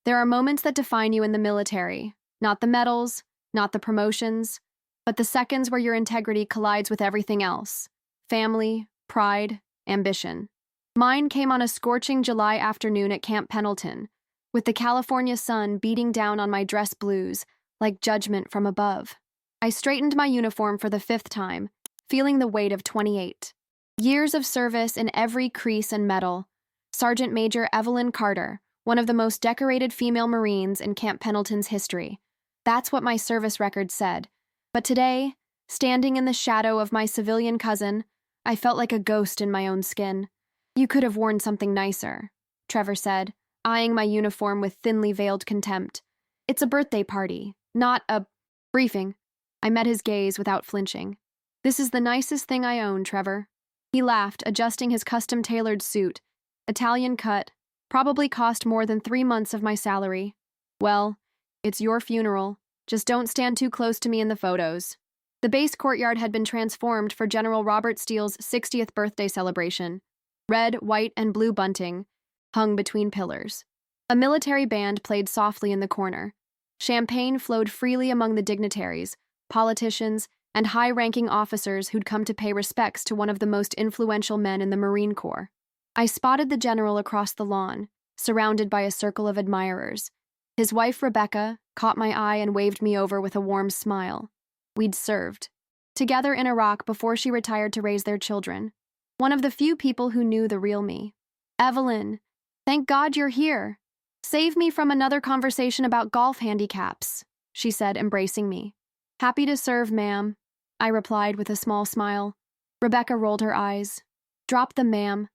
There are moments that define you in the military, not the medals, not the promotions, but the seconds where your integrity collides with everything else: family, pride, ambition. Mine came on a scorching July afternoon at Camp Pendleton, with the California sun beating down on my dress blues like judgment from above. I straightened my uniform for the 5th time, feeling the weight of 28 years of service in every crease and medal. Sergeant Major Evelyn Carter, one of the most decorated female Marines in Camp Pendleton's history. That's what my service record said. But today, standing in the shadow of my civilian cousin, I felt like a ghost in my own skin. "You could have worn something nicer," Trevor said, eyeing my uniform with thinly veiled contempt. "It's a birthday party, not a briefing." I met his gaze without flinching. "This is the nicest thing I own, Trevor." He laughed, adjusting his custom-tailored suit. Italian cut, probably cost more than 3 months of my salary. "Well, it's your funeral. Just don't stand too close to me in the photos." The base courtyard had been transformed for General Robert Steele's 60th birthday celebration. Red, white, and blue bunting hung between pillars. A military band played softly in the corner. Champagne flowed freely among the dignitaries, politicians, and high-ranking officers who'd come to pay respects to one of the most influential men in the Marine Corps. I spotted the general across the lawn, surrounded by a circle of admirers. His wife, Rebecca, caught my eye and waved me over with a warm smile. We'd served together in Iraq before she retired to raise their children. One of the few people who knew the real me. "Evelyn, thank God you're here. Save me from another conversation about golf handicaps," she said, embracing me. "Happy to serve, ma'am," I replied with a small smile. Rebecca rolled her eyes. "Drop them, ma'am.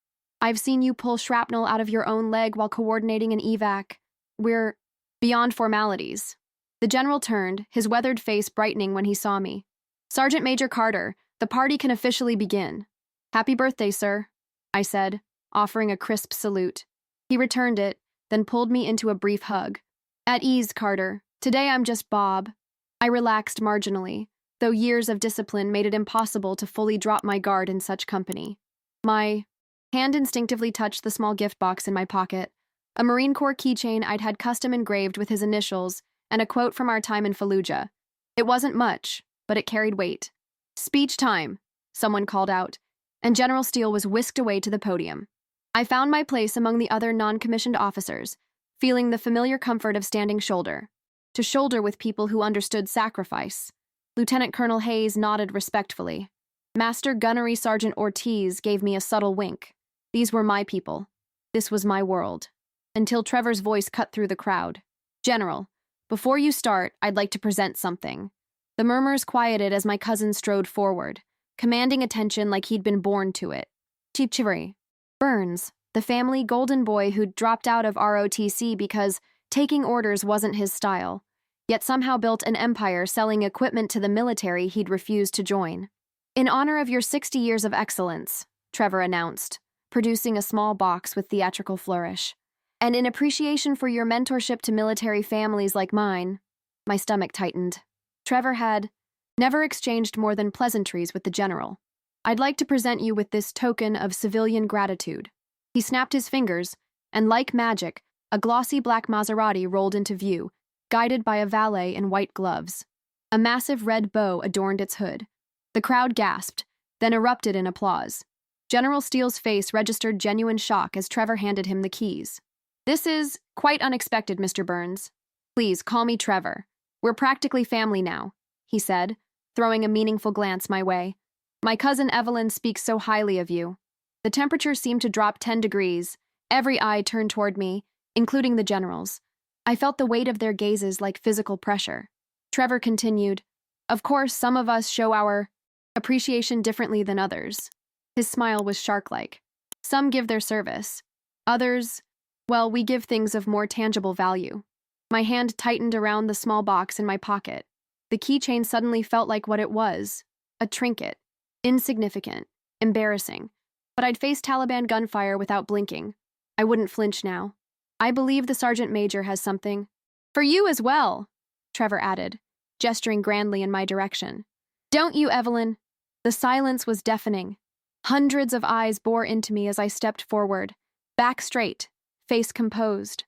I've seen you pull shrapnel out of your own leg while coordinating an evac. We're beyond formalities." The general turned, his weathered face brightening when he saw me. "Sergeant Major Carter, the party can officially begin." "Happy birthday, sir," I said, offering a crisp salute. He returned it, then pulled me into a brief hug. "At ease, Carter. Today I'm just Bob." I relaxed marginally, though years of discipline made it impossible to fully drop my guard in such company. My hand instinctively touched the small gift box in my pocket, a Marine Corps keychain I'd had custom engraved with his initials and a quote from our time in Fallujah. It wasn't much, but it carried weight. "Speech time," someone called out, and General Steele was whisked away to the podium. I found my place among the other non-commissioned officers, feeling the familiar comfort of standing shoulder to shoulder with people who understood sacrifice. Lieutenant Colonel Hayes nodded respectfully. Master Gunnery Sergeant Ortiz gave me a subtle wink. These were my people. This was my world. Until Trevor's voice cut through the crowd. "General, before you start, I'd like to present something." The murmurs quieted as my cousin strode forward, commanding attention like he'd been born to it. Chief Chivery Burns, the family golden boy who'd dropped out of ROTC because taking orders wasn't his style, yet somehow built an empire selling equipment to the military he'd refused to join. "In honor of your 60 years of excellence," Trevor announced, producing a small box with theatrical flourish. "And in appreciation for your mentorship to military families like mine." My stomach tightened. Trevor had never exchanged more than pleasantries with the general. "I'd like to present you with this token of civilian gratitude." He snapped his fingers, and like magic, a glossy black Maserati rolled into view, guided by a valet in white gloves. A massive red bow adorned its hood. The crowd gasped, then erupted in applause. General Steele's face registered genuine shock as Trevor handed him the keys. "This is quite unexpected, Mr. Burns. Please call me Trevor. We're practically family now," he said, throwing a meaningful glance my way. "My cousin Evelyn speaks so highly of you." The temperature seemed to drop 10 degrees. Every eye turned toward me, including the general's. I felt the weight of their gazes like physical pressure. Trevor continued, "Of course, some of us show our appreciation differently than others." His smile was shark-like. "Some give their service. Others, well, we give things of more tangible value." My hand tightened around the small box in my pocket. The keychain suddenly felt like what it was, a trinket. Insignificant, embarrassing. But I'd faced Taliban gunfire without blinking. I wouldn't flinch now. "I believe the sergeant major has something." "For you as well," Trevor added, gesturing grandly in my direction. "Don't you, Evelyn?" The silence was deafening. Hundreds of eyes bore into me as I stepped forward, back straight, face composed.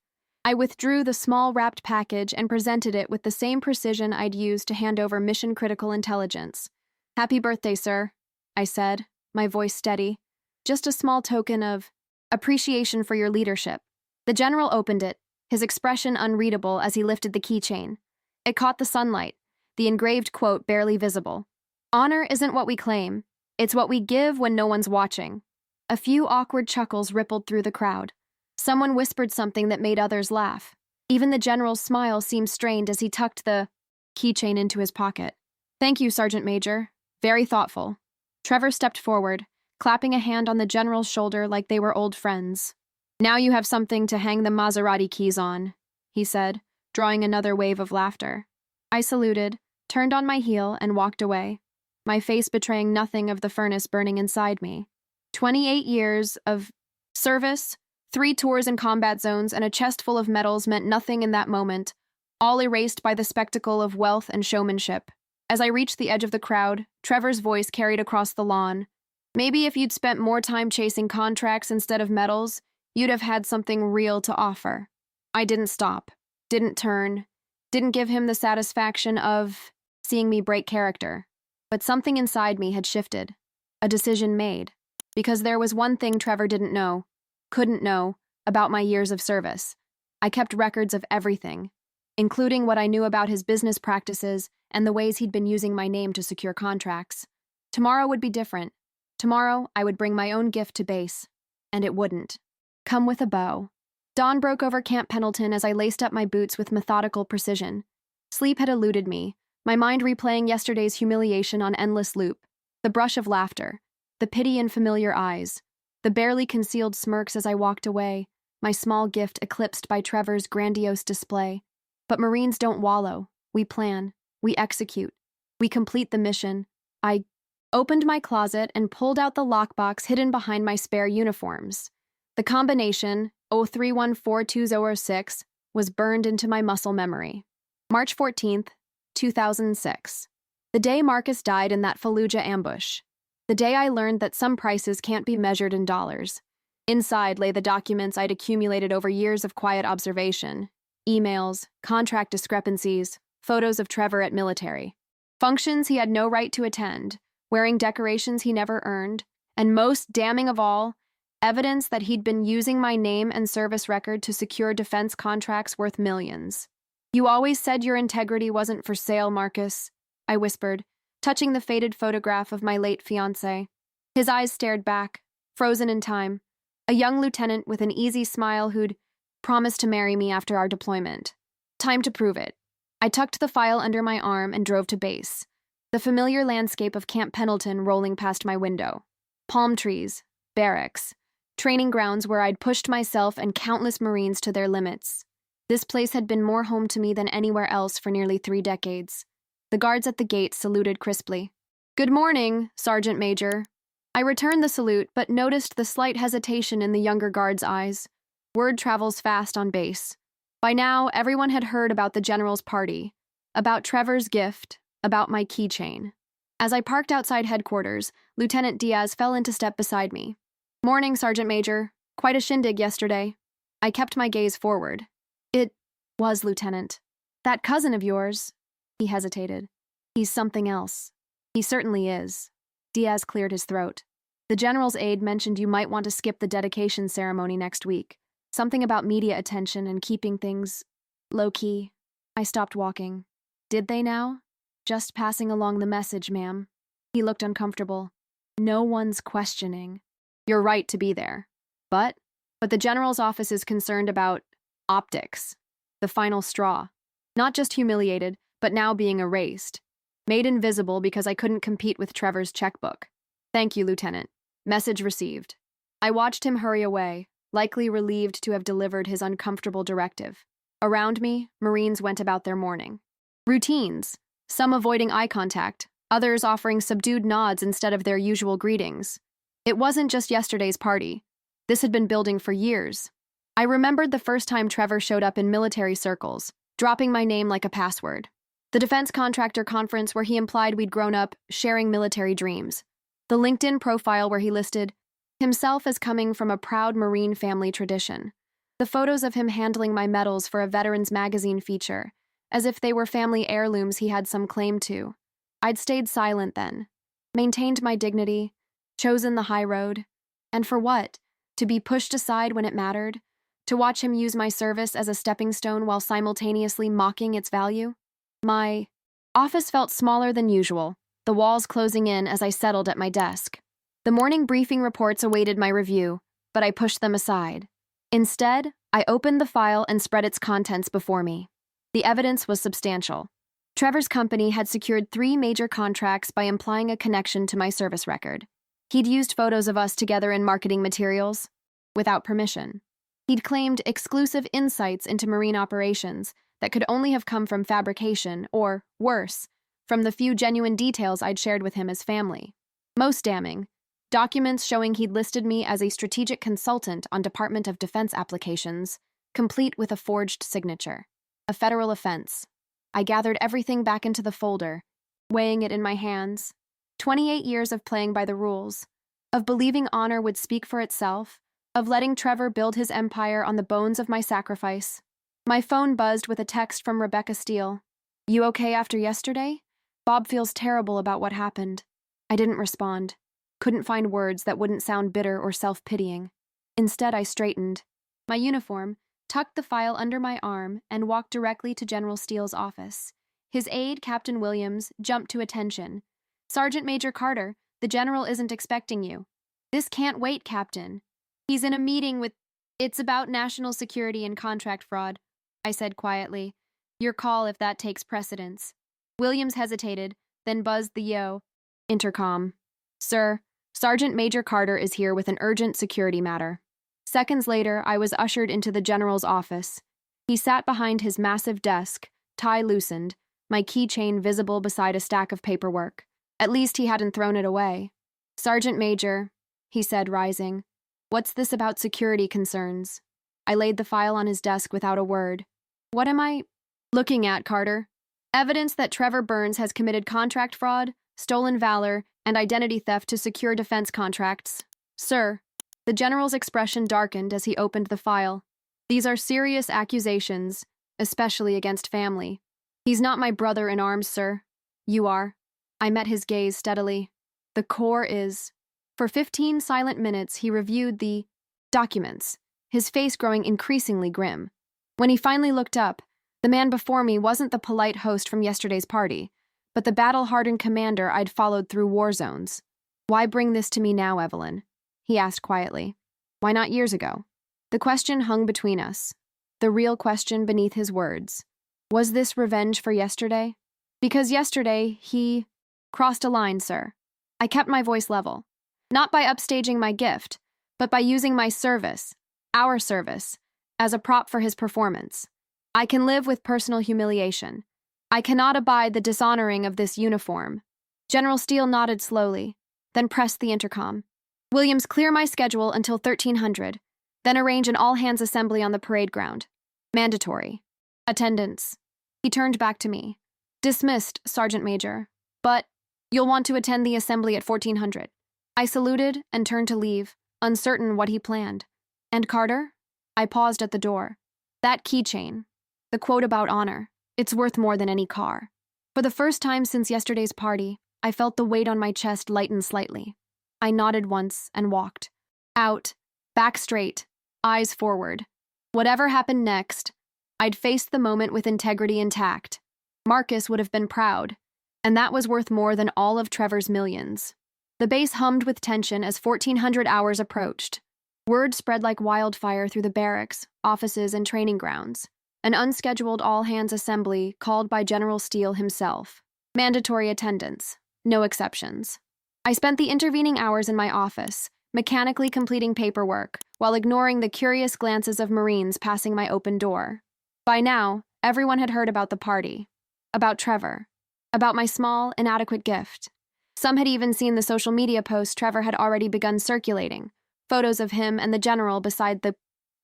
I withdrew the small wrapped package and presented it with the same precision I'd used to hand over mission-critical intelligence. "Happy birthday, sir," I said, my voice steady. "Just a small token of appreciation for your leadership." The general opened it, his expression unreadable as he lifted the keychain. It caught the sunlight, the engraved quote barely visible. "Honor isn't what we claim, it's what we give when no one's watching." A few awkward chuckles rippled through the crowd. Someone whispered something that made others laugh. Even the general's smile seemed strained as he tucked the keychain into his pocket. "Thank you, Sergeant Major. Very thoughtful." Trevor stepped forward, clapping a hand on the general's shoulder like they were old friends. "Now you have something to hang the Maserati keys on," he said, drawing another wave of laughter. I saluted, turned on my heel, and walked away, my face betraying nothing of the furnace burning inside me. 28 years of service, 3 tours in combat zones, and a chest full of medals meant nothing in that moment, all erased by the spectacle of wealth and showmanship. As I reached the edge of the crowd, Trevor's voice carried across the lawn. "Maybe if you'd spent more time chasing contracts instead of medals, you'd have had something real to offer." I didn't stop, didn't turn, didn't give him the satisfaction of seeing me break character. But something inside me had shifted, a decision made, because there was one thing Trevor didn't know, couldn't know, about my years of service. I kept records of everything, including what I knew about his business practices and the ways he'd been using my name to secure contracts. Tomorrow would be different. Tomorrow, I would bring my own gift to base, and it wouldn't come with a bow. Dawn broke over Camp Pendleton as I laced up my boots with methodical precision. Sleep had eluded me, my mind replaying yesterday's humiliation on endless loop, the brush of laughter, the pity in familiar eyes, the barely concealed smirks as I walked away, my small gift eclipsed by Trevor's grandiose display. But Marines don't wallow. We plan. We execute. We complete the mission. I opened my closet and pulled out the lockbox hidden behind my spare uniforms. The combination, 03142006, was burned into my muscle memory. March 14th, 2006. The day Marcus died in that Fallujah ambush. The day I learned that some prices can't be measured in dollars. Inside lay the documents I'd accumulated over years of quiet observation. Emails, contract discrepancies, photos of Trevor at military. Functions he had no right to attend, wearing decorations he never earned, and most damning of all, evidence that he'd been using my name and service record to secure defense contracts worth millions. "You always said your integrity wasn't for sale, Marcus," I whispered, touching the faded photograph of my late fiancé. His eyes stared back, frozen in time, a young lieutenant with an easy smile who'd promised to marry me after our deployment. Time to prove it. I tucked the file under my arm and drove to base, the familiar landscape of Camp Pendleton rolling past my window. Palm trees, barracks, training grounds where I'd pushed myself and countless Marines to their limits. This place had been more home to me than anywhere else for nearly 3 decades. The guards at the gate saluted crisply. "Good morning, Sergeant Major." I returned the salute, but noticed the slight hesitation in the younger guard's eyes. Word travels fast on base. By now, everyone had heard about the general's party, about Trevor's gift, about my keychain. As I parked outside headquarters, Lieutenant Diaz fell into step beside me. "Morning, Sergeant Major. Quite a shindig yesterday." I kept my gaze forward. "It was, Lieutenant. That cousin of yours," he hesitated. "He's something else." "He certainly is." Diaz cleared his throat. "The general's aide mentioned you might want to skip the dedication ceremony next week. Something about media attention and keeping things low-key." I stopped walking. "Did they now?" "Just passing along the message, ma'am." He looked uncomfortable. "No one's questioning. You're right to be there. But the general's office is concerned about optics. The final straw. Not just humiliated, but now being erased. Made invisible because I couldn't compete with Trevor's checkbook. Thank you, Lieutenant. Message received." I watched him hurry away, likely relieved to have delivered his uncomfortable directive. Around me, Marines went about their morning. Routines, some avoiding eye contact, others offering subdued nods instead of their usual greetings. It wasn't just yesterday's party. This had been building for years. I remembered the first time Trevor showed up in military circles, dropping my name like a password. The defense contractor conference where he implied we'd grown up sharing military dreams. The LinkedIn profile where he listed himself as coming from a proud Marine family tradition. The photos of him handling my medals for a Veterans Magazine feature, as if they were family heirlooms he had some claim to. I'd stayed silent then, maintained my dignity, chosen the high road. And for what? To be pushed aside when it mattered? To watch him use my service as a stepping stone while simultaneously mocking its value? My office felt smaller than usual, the walls closing in as I settled at my desk. The morning briefing reports awaited my review, but I pushed them aside. Instead, I opened the file and spread its contents before me. The evidence was substantial. Trevor's company had secured 3 major contracts by implying a connection to my service record. He'd used photos of us together in marketing materials, without permission. He'd claimed exclusive insights into marine operations that could only have come from fabrication or, worse, from the few genuine details I'd shared with him as family. Most damning, documents showing he'd listed me as a strategic consultant on Department of Defense applications, complete with a forged signature. A federal offense. I gathered everything back into the folder, weighing it in my hands. 28 years of playing by the rules, of believing honor would speak for itself, of letting Trevor build his empire on the bones of my sacrifice. My phone buzzed with a text from Rebecca Steele. "You okay after yesterday? Bob feels terrible about what happened." I didn't respond. Couldn't find words that wouldn't sound bitter or self-pitying. Instead, I straightened my uniform, tucked the file under my arm, and walked directly to General Steele's office. His aide, Captain Williams, jumped to attention. "Sergeant Major Carter, the general isn't expecting you." "This can't wait, Captain. He's in a meeting with—" "It's about national security and contract fraud," I said quietly. "Your call if that takes precedence." Williams hesitated, then buzzed the intercom. "Sir, Sergeant Major Carter is here with an urgent security matter." Seconds later, I was ushered into the general's office. He sat behind his massive desk, tie loosened, my keychain visible beside a stack of paperwork. At least he hadn't thrown it away. "Sergeant Major," he said, rising, "what's this about security concerns?" I laid the file on his desk without a word. "What am I looking at, Carter?" "Evidence that Trevor Burns has committed contract fraud, stolen valor, and identity theft to secure defense contracts." "Sir." The general's expression darkened as he opened the file. "These are serious accusations, especially against family." "He's not my brother in arms, sir." "You are." I met his gaze steadily. "The core is—" For 15 silent minutes, he reviewed the documents, his face growing increasingly grim. When he finally looked up, the man before me wasn't the polite host from yesterday's party, but the battle-hardened commander I'd followed through war zones. "Why bring this to me now, Evelyn?" he asked quietly. "Why not years ago?" The question hung between us, the real question beneath his words. Was this revenge for yesterday? Because yesterday, he crossed a line, sir. I kept my voice level. Not by upstaging my gift, but by using my service, our service, as a prop for his performance. I can live with personal humiliation. I cannot abide the dishonoring of this uniform. General Steele nodded slowly, then pressed the intercom. "Williams, clear my schedule until 1300, then arrange an all-hands assembly on the parade ground. Mandatory. Attendance." He turned back to me. "Dismissed, Sergeant Major. But you'll want to attend the assembly at 1400. I saluted and turned to leave, uncertain what he planned. "And Carter?" I paused at the door. "That keychain. The quote about honor. It's worth more than any car." For the first time since yesterday's party, I felt the weight on my chest lighten slightly. I nodded once and walked. Out, back straight, eyes forward. Whatever happened next, I'd faced the moment with integrity intact. Marcus would have been proud, and that was worth more than all of Trevor's millions. The base hummed with tension as 1400 hours approached. Word spread like wildfire through the barracks, offices, and training grounds. An unscheduled all-hands assembly called by General Steele himself. Mandatory attendance. No exceptions. I spent the intervening hours in my office, mechanically completing paperwork, while ignoring the curious glances of Marines passing my open door. By now, everyone had heard about the party. About Trevor. About my small, inadequate gift. Some had even seen the social media posts Trevor had already begun circulating. Photos of him and the general beside the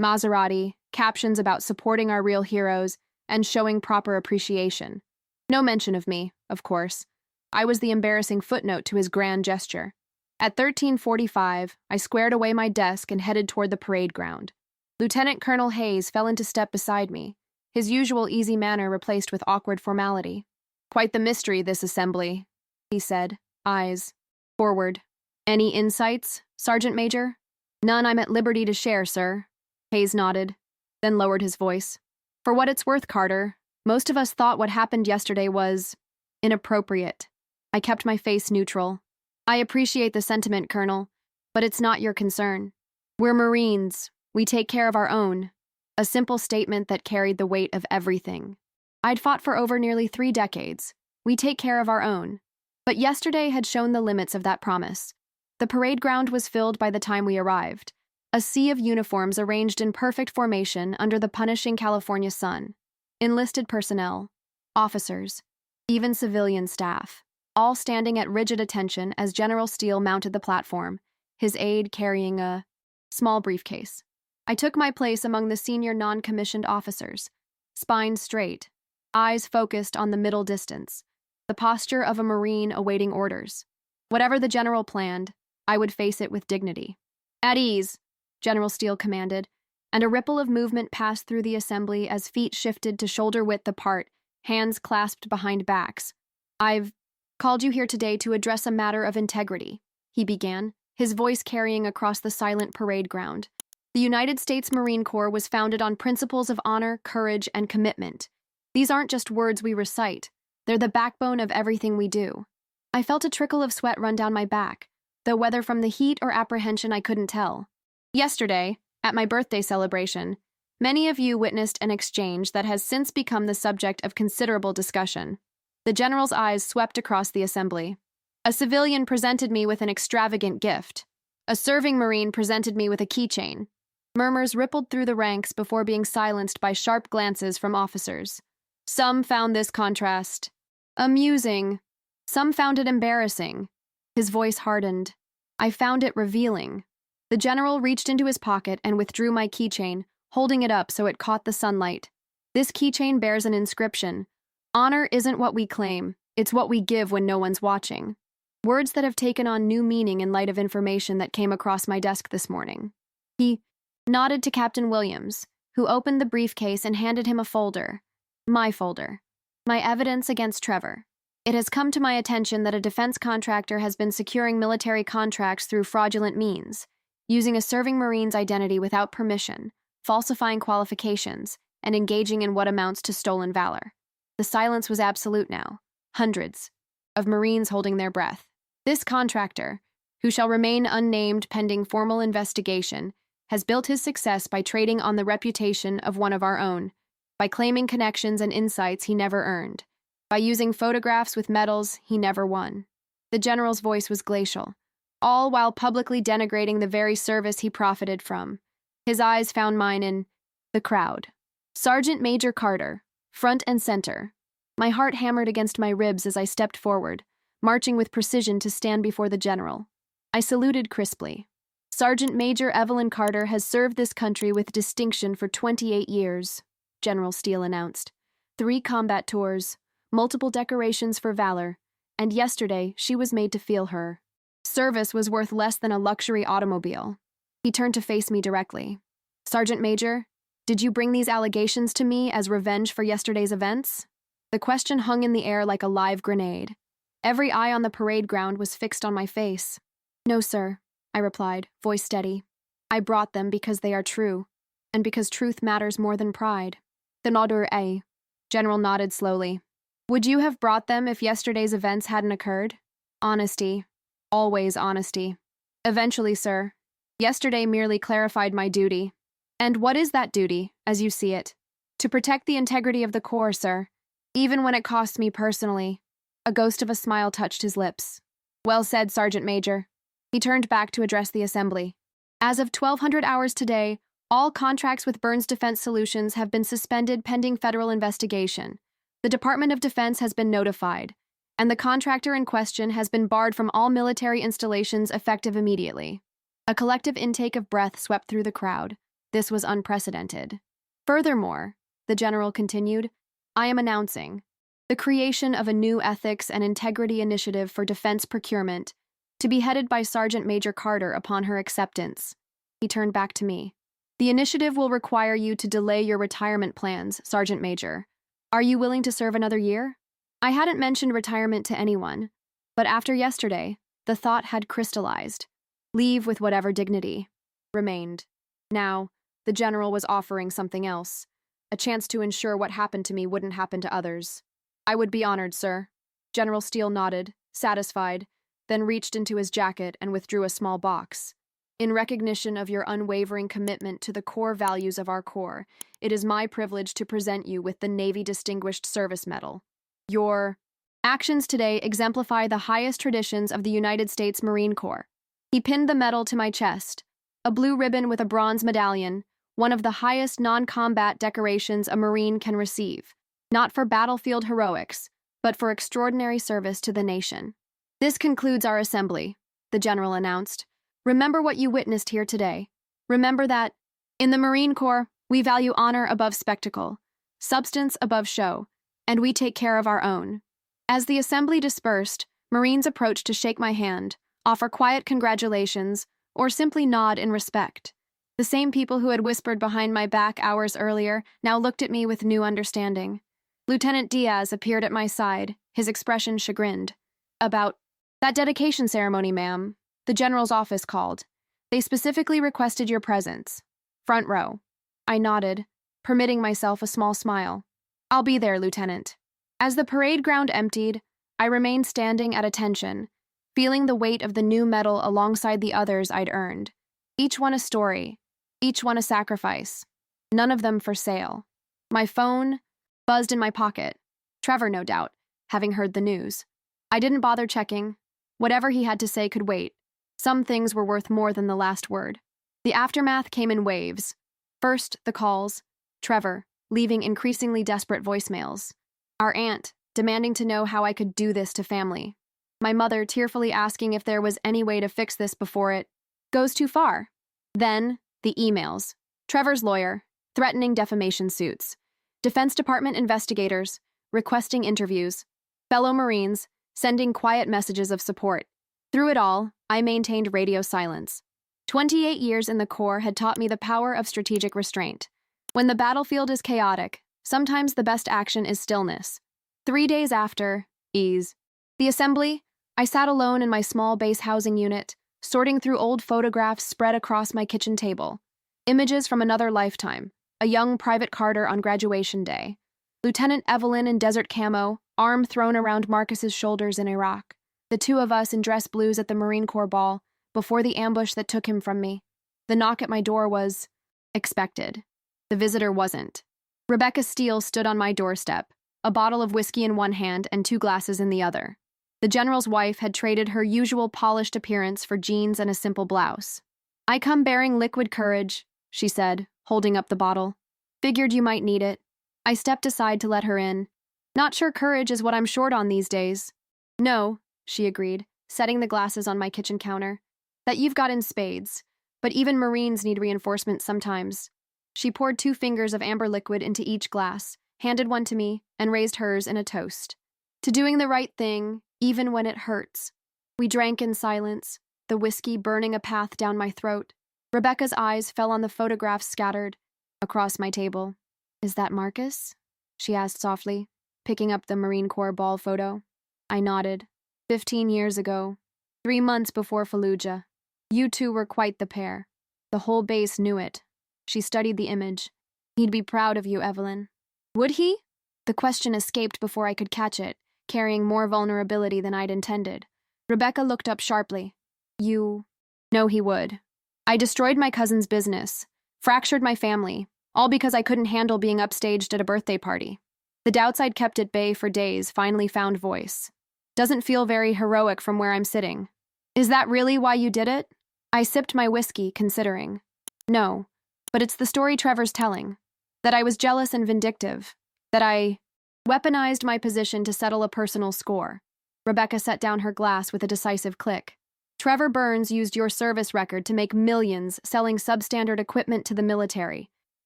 Maserati, captions about supporting our real heroes, and showing proper appreciation. No mention of me, of course. I was the embarrassing footnote to his grand gesture. At 13:45, I squared away my desk and headed toward the parade ground. Lieutenant Colonel Hayes fell into step beside me, his usual easy manner replaced with awkward formality. "Quite the mystery, this assembly," he said, eyes forward. "Any insights, Sergeant Major?" "None I'm at liberty to share, sir." Hayes nodded, then lowered his voice. "For what it's worth, Carter, most of us thought what happened yesterday was inappropriate." I kept my face neutral. "I appreciate the sentiment, Colonel, but it's not your concern. We're Marines. We take care of our own." A simple statement that carried the weight of everything. I'd fought for over nearly 3 decades. We take care of our own. But yesterday had shown the limits of that promise. The parade ground was filled by the time we arrived. A sea of uniforms arranged in perfect formation under the punishing California sun. Enlisted personnel, officers, even civilian staff, all standing at rigid attention as General Steele mounted the platform, his aide carrying a small briefcase. I took my place among the senior non-commissioned officers, spine straight, eyes focused on the middle distance, the posture of a Marine awaiting orders. Whatever the general planned, I would face it with dignity. "At ease," General Steele commanded, and a ripple of movement passed through the assembly as feet shifted to shoulder-width apart, hands clasped behind backs. "I've called you here today to address a matter of integrity," he began, his voice carrying across the silent parade ground. "The United States Marine Corps was founded on principles of honor, courage, and commitment. These aren't just words we recite. They're the backbone of everything we do." I felt a trickle of sweat run down my back, though whether from the heat or apprehension I couldn't tell. Yesterday, at my birthday celebration, many of you witnessed an exchange that has since become the subject of considerable discussion. The general's eyes swept across the assembly. A civilian presented me with an extravagant gift. A serving Marine presented me with a keychain. Murmurs rippled through the ranks before being silenced by sharp glances from officers. Some found this contrast amusing. Some found it embarrassing. His voice hardened. I found it revealing. The general reached into his pocket and withdrew my keychain, holding it up so it caught the sunlight. This keychain bears an inscription. "Honor isn't what we claim, it's what we give when no one's watching." Words that have taken on new meaning in light of information that came across my desk this morning. He nodded to Captain Williams, who opened the briefcase and handed him a folder. My folder. My evidence against Trevor. "It has come to my attention that a defense contractor has been securing military contracts through fraudulent means, using a serving Marine's identity without permission, falsifying qualifications, and engaging in what amounts to stolen valor." The silence was absolute now. Hundreds of Marines holding their breath. This contractor, who shall remain unnamed pending formal investigation, has built his success by trading on the reputation of one of our own, by claiming connections and insights he never earned, by using photographs with medals he never won. The general's voice was glacial, all while publicly denigrating the very service he profited from. His eyes found mine in the crowd. Sergeant Major Carter, front and center. My heart hammered against my ribs as I stepped forward, marching with precision to stand before the general. I saluted crisply. "Sergeant Major Evelyn Carter has served this country with distinction for 28 years, General Steele announced. 3 combat tours, multiple decorations for valor, and yesterday she was made to feel her service was worth less than a luxury automobile." He turned to face me directly. "Sergeant Major, did you bring these allegations to me as revenge for yesterday's events?" The question hung in the air like a live grenade. Every eye on the parade ground was fixed on my face. "No, sir," I replied, voice steady. "I brought them because they are true, and because truth matters more than pride." "The nodder a." General nodded slowly. "Would you have brought them if yesterday's events hadn't occurred?" "Honesty. Always honesty." "Eventually, sir. Yesterday merely clarified my duty." "And what is that duty, as you see it?" "To protect the integrity of the Corps, sir, even when it costs me personally." A ghost of a smile touched his lips. "Well said, Sergeant Major." He turned back to address the assembly. "As of 1200 hours today, all contracts with Burns Defense Solutions have been suspended pending federal investigation. The Department of Defense has been notified, and the contractor in question has been barred from all military installations effective immediately." A collective intake of breath swept through the crowd. This was unprecedented. "Furthermore," the general continued, "I am announcing the creation of a new ethics and integrity initiative for defense procurement, to be headed by Sergeant Major Carter upon her acceptance." He turned back to me. The initiative will require you to delay your retirement plans, Sergeant Major. Are you willing to serve another year? I hadn't mentioned retirement to anyone, but after yesterday, the thought had crystallized. Leave with whatever dignity remained. Now, the general was offering something else, a chance to ensure what happened to me wouldn't happen to others. I would be honored, sir. General Steele nodded, satisfied, then reached into his jacket and withdrew a small box. In recognition of your unwavering commitment to the core values of our Corps, it is my privilege to present you with the Navy Distinguished Service Medal. Your actions today exemplify the highest traditions of the United States Marine Corps. He pinned the medal to my chest, a blue ribbon with a bronze medallion, one of the highest non-combat decorations a Marine can receive, not for battlefield heroics, but for extraordinary service to the nation. This concludes our assembly, the general announced. Remember what you witnessed here today. Remember that, in the Marine Corps, we value honor above spectacle, substance above show, and we take care of our own. As the assembly dispersed, Marines approached to shake my hand, offer quiet congratulations, or simply nod in respect. The same people who had whispered behind my back hours earlier now looked at me with new understanding. Lieutenant Diaz appeared at my side, his expression chagrined. About that dedication ceremony, ma'am. The general's office called. They specifically requested your presence. Front row. I nodded, permitting myself a small smile. I'll be there, Lieutenant. As the parade ground emptied, I remained standing at attention, feeling the weight of the new medal alongside the others I'd earned. Each one a story, each one a sacrifice, none of them for sale. My phone buzzed in my pocket. Trevor, no doubt, having heard the news. I didn't bother checking. Whatever he had to say could wait. Some things were worth more than the last word. The aftermath came in waves. First, the calls. Trevor, leaving increasingly desperate voicemails. Our aunt, demanding to know how I could do this to family. My mother tearfully asking if there was any way to fix this before it goes too far. Then, the emails. Trevor's lawyer, threatening defamation suits. Defense Department investigators, requesting interviews. Fellow Marines, sending quiet messages of support. Through it all, I maintained radio silence. 28 years in the Corps had taught me the power of strategic restraint. When the battlefield is chaotic, sometimes the best action is stillness. 3 days after, the assembly, I sat alone in my small base housing unit, sorting through old photographs spread across my kitchen table. Images from another lifetime, a young Private Carter on graduation day. Lieutenant Evelyn in desert camo, arm thrown around Marcus's shoulders in Iraq. The two of us in dress blues at the Marine Corps ball, before the ambush that took him from me. The knock at my door was expected. The visitor wasn't. Rebecca Steele stood on my doorstep, a bottle of whiskey in one hand and 2 glasses in the other. The general's wife had traded her usual polished appearance for jeans and a simple blouse. I come bearing liquid courage, she said, holding up the bottle. Figured you might need it. I stepped aside to let her in. Not sure courage is what I'm short on these days. No, she agreed, setting the glasses on my kitchen counter. That you've got in spades, but even Marines need reinforcement sometimes. She poured 2 fingers of amber liquid into each glass, handed one to me, and raised hers in a toast. To doing the right thing, even when it hurts. We drank in silence, the whiskey burning a path down my throat. Rebecca's eyes fell on the photographs scattered across my table. Is that Marcus? She asked softly, picking up the Marine Corps ball photo. I nodded. 15 years ago, 3 months before Fallujah. You two were quite the pair. The whole base knew it. She studied the image. He'd be proud of you, Evelyn. Would he? The question escaped before I could catch it, carrying more vulnerability than I'd intended. Rebecca looked up sharply. You... No, he would. I destroyed my cousin's business, fractured my family, all because I couldn't handle being upstaged at a birthday party. The doubts I'd kept at bay for days finally found voice. Doesn't feel very heroic from where I'm sitting. Is that really why you did it? I sipped my whiskey, considering. No, but it's the story Trevor's telling. That I was jealous and vindictive. That I weaponized my position to settle a personal score. Rebecca set down her glass with a decisive click. Trevor Burns used your service record to make millions selling substandard equipment to the military.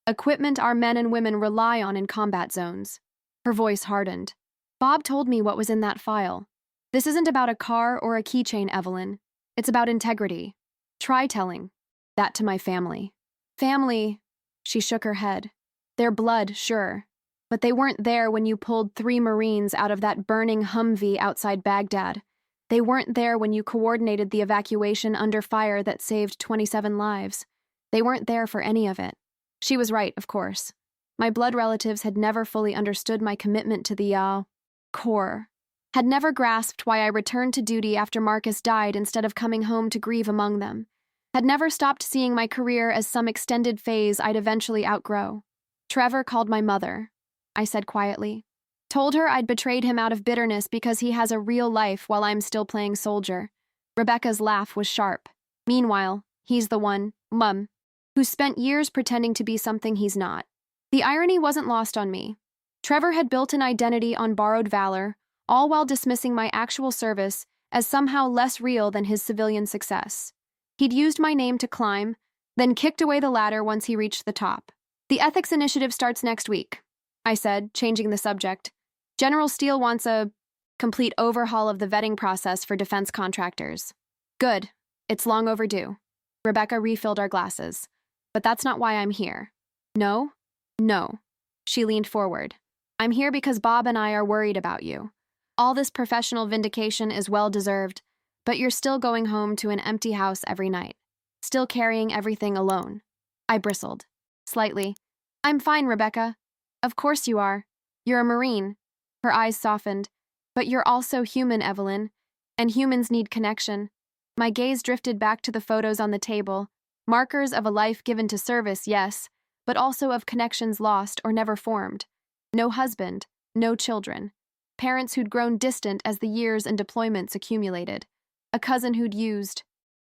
Equipment our men and women rely on in combat zones. Her voice hardened. Bob told me what was in that file. This isn't about a car or a keychain, Evelyn. It's about integrity. Try telling that to my family. Family, She shook her head. Their blood, sure. But they weren't there when you pulled 3 Marines out of that burning Humvee outside Baghdad. They weren't there when you coordinated the evacuation under fire that saved 27 lives. They weren't there for any of it. She was right, of course. My blood relatives had never fully understood my commitment to the, Corps. Had never grasped why I returned to duty after Marcus died instead of coming home to grieve among them. Had never stopped seeing my career as some extended phase I'd eventually outgrow. Trevor called my mother, I said quietly. Told her I'd betrayed him out of bitterness because he has a real life while I'm still playing soldier. Rebecca's laugh was sharp. Meanwhile, he's the one, Mum, who spent years pretending to be something he's not. The irony wasn't lost on me. Trevor had built an identity on borrowed valor, all while dismissing my actual service as somehow less real than his civilian success. He'd used my name to climb, then kicked away the ladder once he reached the top. The ethics initiative starts next week, I said, changing the subject. General Steele wants a complete overhaul of the vetting process for defense contractors. Good. It's long overdue. Rebecca refilled our glasses. But that's not why I'm here. No? No. She leaned forward. I'm here because Bob and I are worried about you. All this professional vindication is well-deserved, but you're still going home to an empty house every night. Still carrying everything alone. I bristled. Slightly. I'm fine, Rebecca. Of course you are. You're a Marine. Her eyes softened. But you're also human, Evelyn. And humans need connection. My gaze drifted back to the photos on the table. Markers of a life given to service, yes, but also of connections lost or never formed. No husband, no children. Parents who'd grown distant as the years and deployments accumulated. A cousin who'd used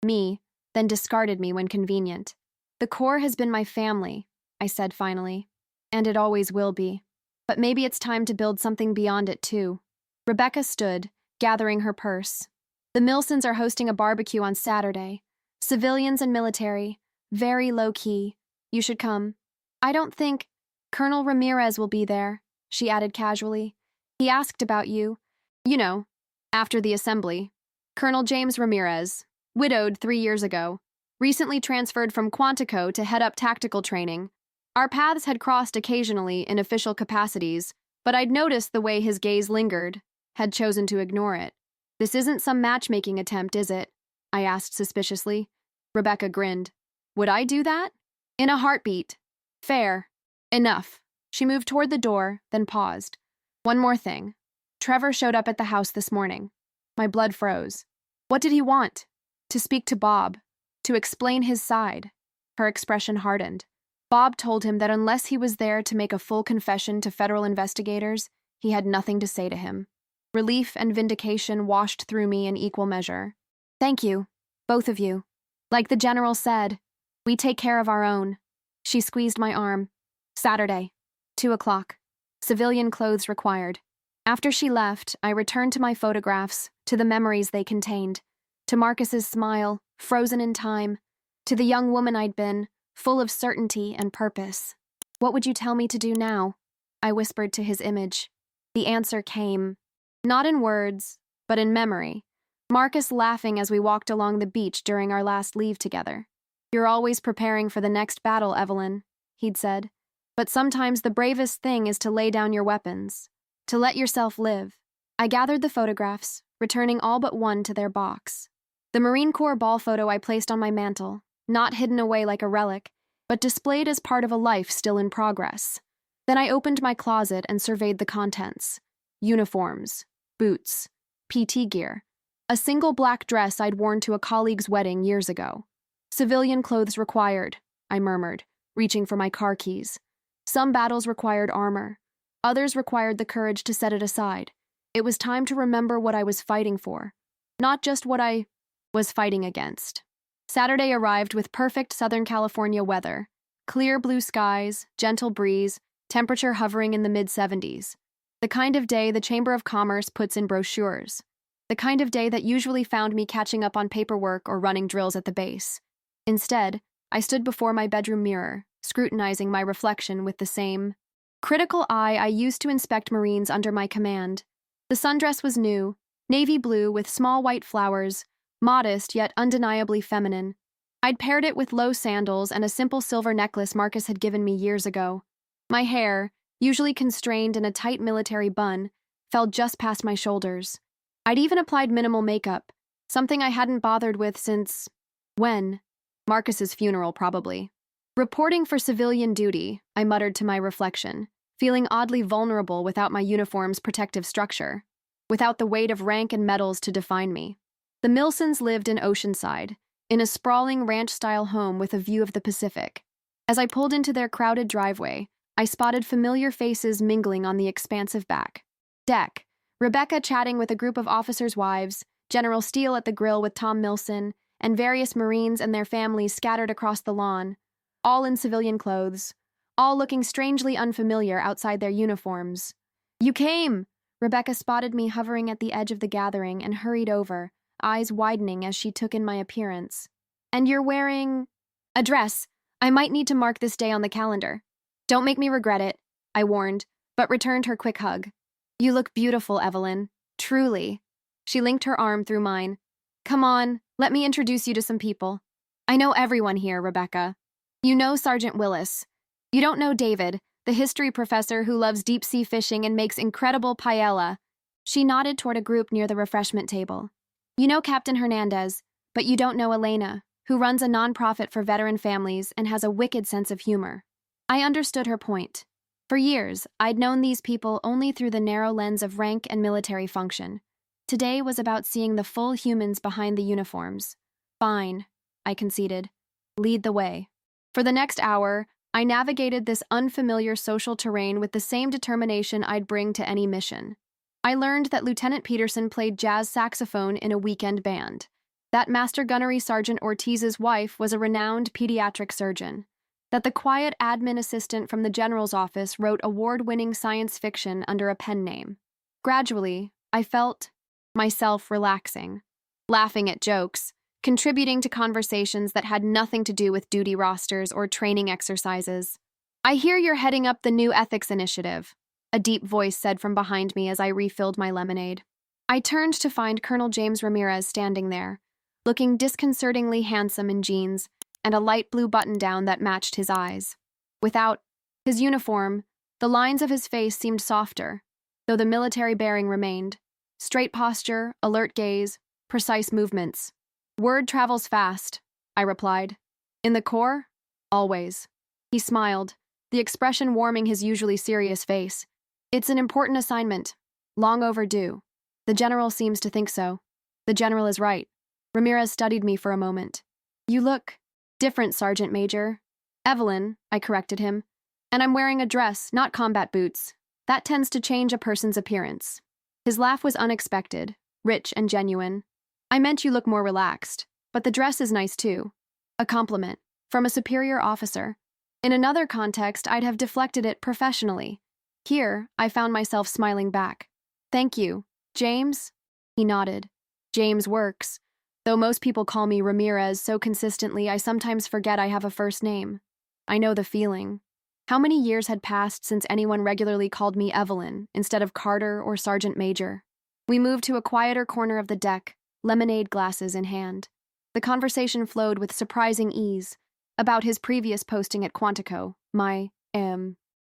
me, then discarded me when convenient. The Corps has been my family, I said finally. And it always will be. But maybe it's time to build something beyond it, too. Rebecca stood, gathering her purse. The Milsons are hosting a barbecue on Saturday. Civilians and military. Very low-key. You should come. I don't think Colonel Ramirez will be there, she added casually. He asked about you. You know, after the assembly. Colonel James Ramirez, widowed 3 years ago, recently transferred from Quantico to head up tactical training. Our paths had crossed occasionally in official capacities, but I'd noticed the way his gaze lingered, had chosen to ignore it. This isn't some matchmaking attempt, is it? I asked suspiciously. Rebecca grinned. Would I do that? In a heartbeat. Fair. Enough. She moved toward the door, then paused. One more thing. Trevor showed up at the house this morning. My blood froze. What did he want? To speak to Bob. To explain his side. Her expression hardened. Bob told him that unless he was there to make a full confession to federal investigators, he had nothing to say to him. Relief and vindication washed through me in equal measure. Thank you, both of you. Like the general said, we take care of our own. She squeezed my arm. Saturday, 2 o'clock. Civilian clothes required. After she left, I returned to my photographs, to the memories they contained, to Marcus's smile, frozen in time, to the young woman I'd been, full of certainty and purpose. What would you tell me to do now? I whispered to his image. The answer came, not in words, but in memory. Marcus laughing as we walked along the beach during our last leave together. You're always preparing for the next battle, Evelyn, he'd said. But sometimes the bravest thing is to lay down your weapons, to let yourself live. I gathered the photographs, returning all but one to their box. The Marine Corps ball photo I placed on my mantle, not hidden away like a relic, but displayed as part of a life still in progress. Then I opened my closet and surveyed the contents. Uniforms, boots, PT gear, a single black dress I'd worn to a colleague's wedding years ago. Civilian clothes required, I murmured, reaching for my car keys. Some battles required armor. Others required the courage to set it aside. It was time to remember what I was fighting for, not just what I was fighting against. Saturday arrived with perfect Southern California weather. Clear blue skies, gentle breeze, temperature hovering in the mid-70s. The kind of day the Chamber of Commerce puts in brochures. The kind of day that usually found me catching up on paperwork or running drills at the base. Instead, I stood before my bedroom mirror, scrutinizing my reflection with the same critical eye I used to inspect Marines under my command. The sundress was new, navy blue with small white flowers, modest yet undeniably feminine. I'd paired it with low sandals and a simple silver necklace Marcus had given me years ago. My hair, usually constrained in a tight military bun, fell just past my shoulders. I'd even applied minimal makeup, something I hadn't bothered with since… when? Marcus's funeral, probably. Reporting for civilian duty, I muttered to my reflection, feeling oddly vulnerable without my uniform's protective structure, without the weight of rank and medals to define me. The Milsons lived in Oceanside, in a sprawling ranch-style home with a view of the Pacific. As I pulled into their crowded driveway, I spotted familiar faces mingling on the expansive back deck. Rebecca chatting with a group of officers' wives, General Steele at the grill with Tom Milson, and various Marines and their families scattered across the lawn, all in civilian clothes, all looking strangely unfamiliar outside their uniforms. "You came!" Rebecca spotted me hovering at the edge of the gathering and hurried over, eyes widening as she took in my appearance. "And you're wearing…" "A dress. I might need to mark this day on the calendar." "Don't make me regret it," I warned, but returned her quick hug. "You look beautiful, Evelyn. Truly." She linked her arm through mine. "Come on, let me introduce you to some people. I know everyone here, Rebecca. You know Sergeant Willis. You don't know David, the history professor who loves deep-sea fishing and makes incredible paella." She nodded toward a group near the refreshment table. "You know Captain Hernandez, but you don't know Elena, who runs a nonprofit for veteran families and has a wicked sense of humor." I understood her point. For years, I'd known these people only through the narrow lens of rank and military function. Today was about seeing the full humans behind the uniforms. "Fine," I conceded. "Lead the way." For the next hour, I navigated this unfamiliar social terrain with the same determination I'd bring to any mission. I learned that Lieutenant Peterson played jazz saxophone in a weekend band, that Master Gunnery Sergeant Ortiz's wife was a renowned pediatric surgeon, that the quiet admin assistant from the general's office wrote award-winning science fiction under a pen name. Gradually, I felt myself relaxing, laughing at jokes, contributing to conversations that had nothing to do with duty rosters or training exercises. "I hear you're heading up the new ethics initiative," a deep voice said from behind me as I refilled my lemonade. I turned to find Colonel James Ramirez standing there, looking disconcertingly handsome in jeans and a light blue button-down that matched his eyes. Without his uniform, the lines of his face seemed softer, though the military bearing remained. Straight posture, alert gaze, precise movements. "Word travels fast," I replied. "In the Corps? Always." He smiled, the expression warming his usually serious face. "It's an important assignment. Long overdue. The general seems to think so." "The general is right." Ramirez studied me for a moment. "You look different, Sergeant Major." "Evelyn," I corrected him. "And I'm wearing a dress, not combat boots. That tends to change a person's appearance." His laugh was unexpected, rich and genuine. "I meant you look more relaxed, but the dress is nice too." A compliment, from a superior officer. In another context, I'd have deflected it professionally. Here, I found myself smiling back. "Thank you. James?" He nodded. "James works. Though most people call me Ramirez so consistently I sometimes forget I have a first name. I know the feeling. How many years had passed since anyone regularly called me Evelyn instead of Carter or Sergeant Major? We moved to a quieter corner of the deck, lemonade glasses in hand. The conversation flowed with surprising ease about his previous posting at Quantico, my,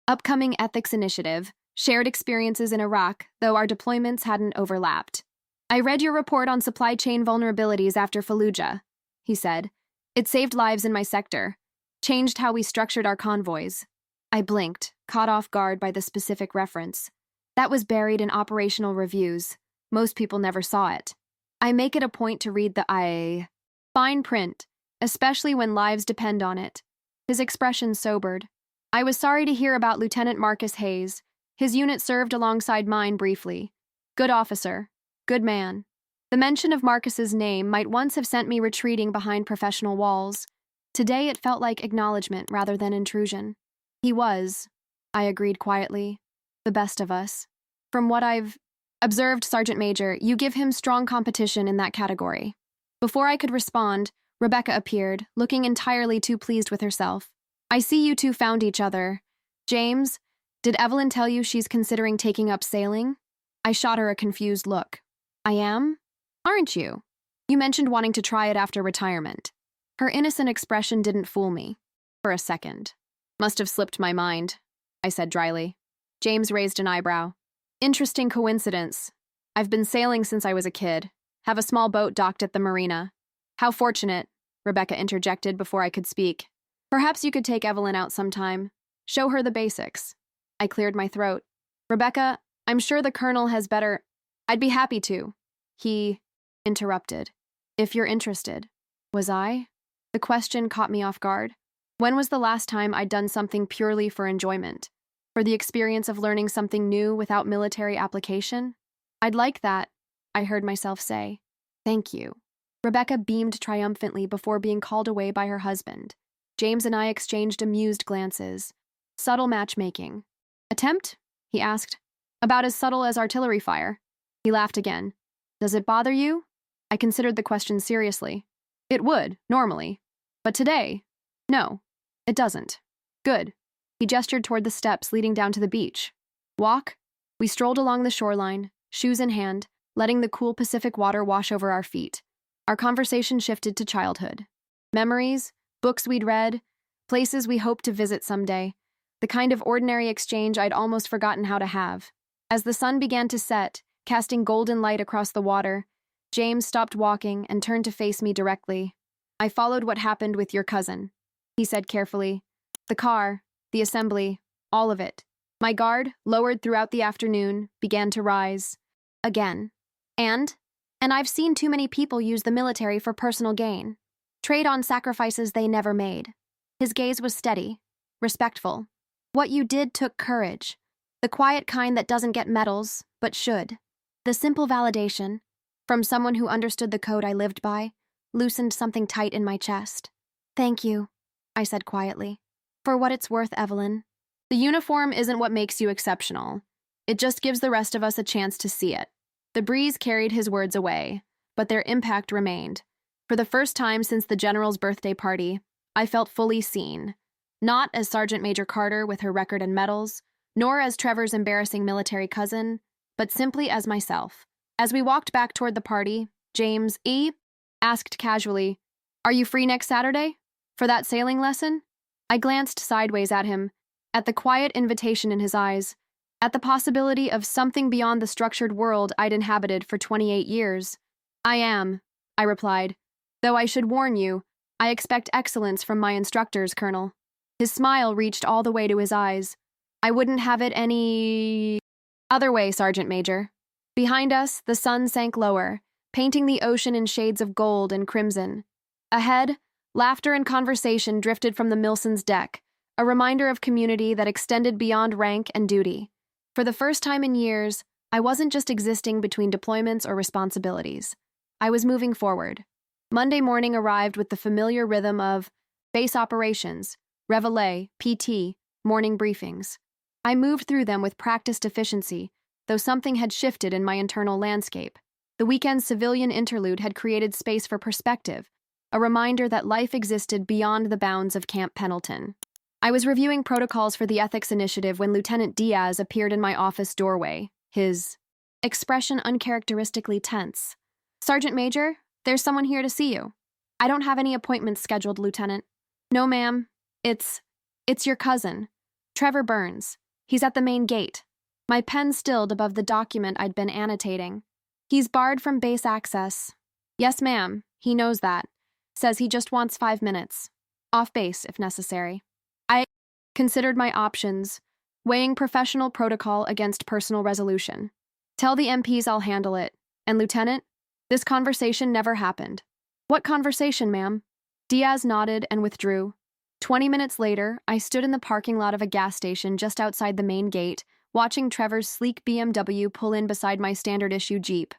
upcoming ethics initiative, shared experiences in Iraq, though our deployments hadn't overlapped. "I read your report on supply chain vulnerabilities after Fallujah," he said. "It saved lives in my sector, changed how we structured our convoys." I blinked, caught off guard by the specific reference. That was buried in operational reviews. Most people never saw it. I make it a point to read the fine print, especially when lives depend on it. His expression sobered. "I was sorry to hear about Lieutenant Marcus Hayes. His unit served alongside mine briefly. Good officer. Good man." The mention of Marcus's name might once have sent me retreating behind professional walls. Today it felt like acknowledgement rather than intrusion. "He was," I agreed quietly, "the best of us. From what I've observed, Sergeant Major, you give him strong competition in that category." Before I could respond, Rebecca appeared, looking entirely too pleased with herself. "I see you two found each other. James, did Evelyn tell you she's considering taking up sailing?" I shot her a confused look. "I am? Aren't you? You mentioned wanting to try it after retirement." Her innocent expression didn't fool me. For a second. Must have slipped my mind, I said dryly. James raised an eyebrow. Interesting coincidence. I've been sailing since I was a kid. Have a small boat docked at the marina. How fortunate, Rebecca interjected before I could speak. Perhaps you could take Evelyn out sometime. Show her the basics. I cleared my throat. Rebecca, I'm sure the Colonel has better— I'd be happy to. He interrupted. If you're interested. Was I? The question caught me off guard. When was the last time I'd done something purely for enjoyment? For the experience of learning something new without military application? I'd like that, I heard myself say. Thank you. Rebecca beamed triumphantly before being called away by her husband. James and I exchanged amused glances. Subtle matchmaking. Attempt? He asked. About as subtle as artillery fire. He laughed again. Does it bother you? I considered the question seriously. It would, normally. But today, no, it doesn't. Good. He gestured toward the steps leading down to the beach. Walk? We strolled along the shoreline, shoes in hand, letting the cool Pacific water wash over our feet. Our conversation shifted to childhood. Memories, books we'd read, places we hoped to visit someday, the kind of ordinary exchange I'd almost forgotten how to have. As the sun began to set, casting golden light across the water, James stopped walking and turned to face me directly. I followed what happened with your cousin, he said carefully. The car, the assembly, all of it. My guard, lowered throughout the afternoon, began to rise. Again. And I've seen too many people use the military for personal gain. Trade on sacrifices they never made. His gaze was steady, respectful. What you did took courage. The quiet kind that doesn't get medals, but should. The simple validation, from someone who understood the code I lived by, loosened something tight in my chest. Thank you, I said quietly. For what it's worth, Evelyn. The uniform isn't what makes you exceptional. It just gives the rest of us a chance to see it. The breeze carried his words away, but their impact remained. For the first time since the General's birthday party, I felt fully seen. Not as Sergeant Major Carter with her record and medals, nor as Trevor's embarrassing military cousin, but simply as myself. As we walked back toward the party, James asked casually, Are you free next Saturday? For that sailing lesson? I glanced sideways at him, at the quiet invitation in his eyes, at the possibility of something beyond the structured world I'd inhabited for 28 years. I am, I replied. Though I should warn you, I expect excellence from my instructors, Colonel. His smile reached all the way to his eyes. I wouldn't have it any other way, Sergeant Major. Behind us, the sun sank lower, painting the ocean in shades of gold and crimson. Ahead, laughter and conversation drifted from the Milson's deck, a reminder of community that extended beyond rank and duty. For the first time in years, I wasn't just existing between deployments or responsibilities. I was moving forward. Monday morning arrived with the familiar rhythm of base operations, reveille, PT, morning briefings. I moved through them with practiced efficiency, though something had shifted in my internal landscape. The weekend's civilian interlude had created space for perspective, a reminder that life existed beyond the bounds of Camp Pendleton. I was reviewing protocols for the ethics initiative when Lieutenant Diaz appeared in my office doorway, his expression uncharacteristically tense. Sergeant Major, there's someone here to see you. I don't have any appointments scheduled, Lieutenant. No, ma'am. It's your cousin, Trevor Burns. He's at the main gate. My pen stilled above the document I'd been annotating. He's barred from base access. Yes, ma'am. He knows that. Says he just wants 5 minutes. Off base, if necessary. I considered my options, weighing professional protocol against personal resolution. Tell the MPs I'll handle it. And Lieutenant, this conversation never happened. What conversation, ma'am? Diaz nodded and withdrew. 20 minutes later, I stood in the parking lot of a gas station just outside the main gate, watching Trevor's sleek BMW pull in beside my standard-issue Jeep.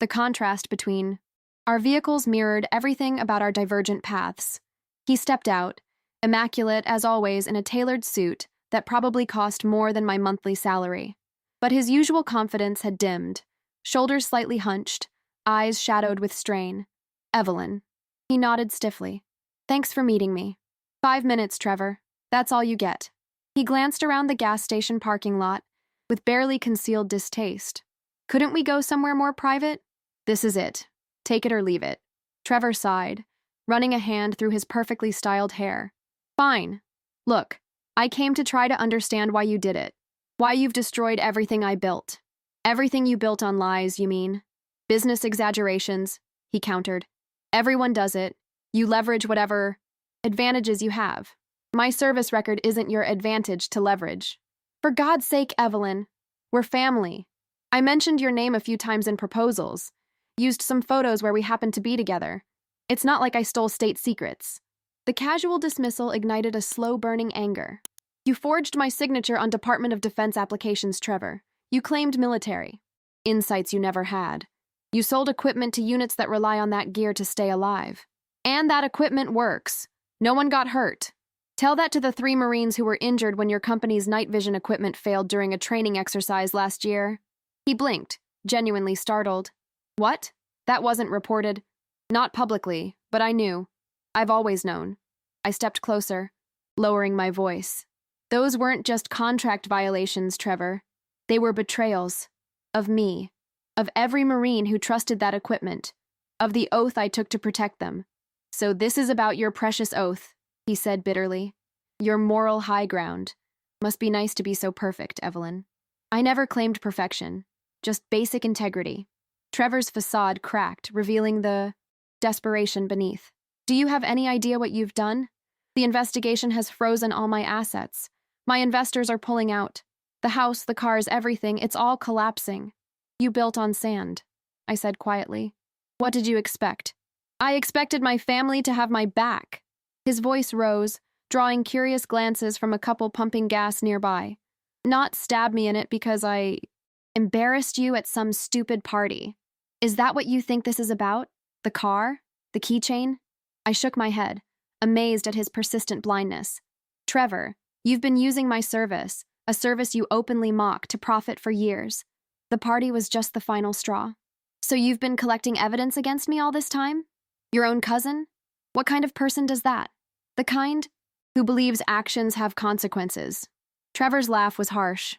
The contrast between our vehicles mirrored everything about our divergent paths. He stepped out, immaculate as always in a tailored suit that probably cost more than my monthly salary. But his usual confidence had dimmed, shoulders slightly hunched, eyes shadowed with strain. Evelyn. He nodded stiffly. Thanks for meeting me. 5 minutes, Trevor. That's all you get. He glanced around the gas station parking lot with barely concealed distaste. Couldn't we go somewhere more private? This is it. Take it or leave it. Trevor sighed, running a hand through his perfectly styled hair. Fine. Look, I came to try to understand why you did it. Why you've destroyed everything I built. Everything you built on lies, you mean? Business exaggerations, he countered. Everyone does it. You leverage whatever advantages you have. My service record isn't your advantage to leverage. For God's sake, Evelyn, we're family. I mentioned your name a few times in proposals, used some photos where we happened to be together. It's not like I stole state secrets. The casual dismissal ignited a slow-burning anger. You forged my signature on Department of Defense applications, Trevor. You claimed military. Insights you never had. You sold equipment to units that rely on that gear to stay alive. And that equipment works. No one got hurt. Tell that to the 3 Marines who were injured when your company's night vision equipment failed during a training exercise last year. He blinked, genuinely startled. What? That wasn't reported. Not publicly, but I knew. I've always known. I stepped closer, lowering my voice. Those weren't just contract violations, Trevor. They were betrayals. Of me. Of every Marine who trusted that equipment. Of the oath I took to protect them. So this is about your precious oath, he said bitterly. Your moral high ground. Must be nice to be so perfect, Evelyn. I never claimed perfection. Just basic integrity. Trevor's facade cracked, revealing the desperation beneath. Do you have any idea what you've done? The investigation has frozen all my assets. My investors are pulling out. The house, the cars, everything, it's all collapsing. You built on sand, I said quietly. What did you expect? I expected my family to have my back. His voice rose, drawing curious glances from a couple pumping gas nearby. Not stab me in it because I embarrassed you at some stupid party. Is that what you think this is about? The car? The keychain? I shook my head, amazed at his persistent blindness. Trevor, you've been using my service, a service you openly mock, to profit for years. The party was just the final straw. So you've been collecting evidence against me all this time? Your own cousin? What kind of person does that? The kind who believes actions have consequences. Trevor's laugh was harsh.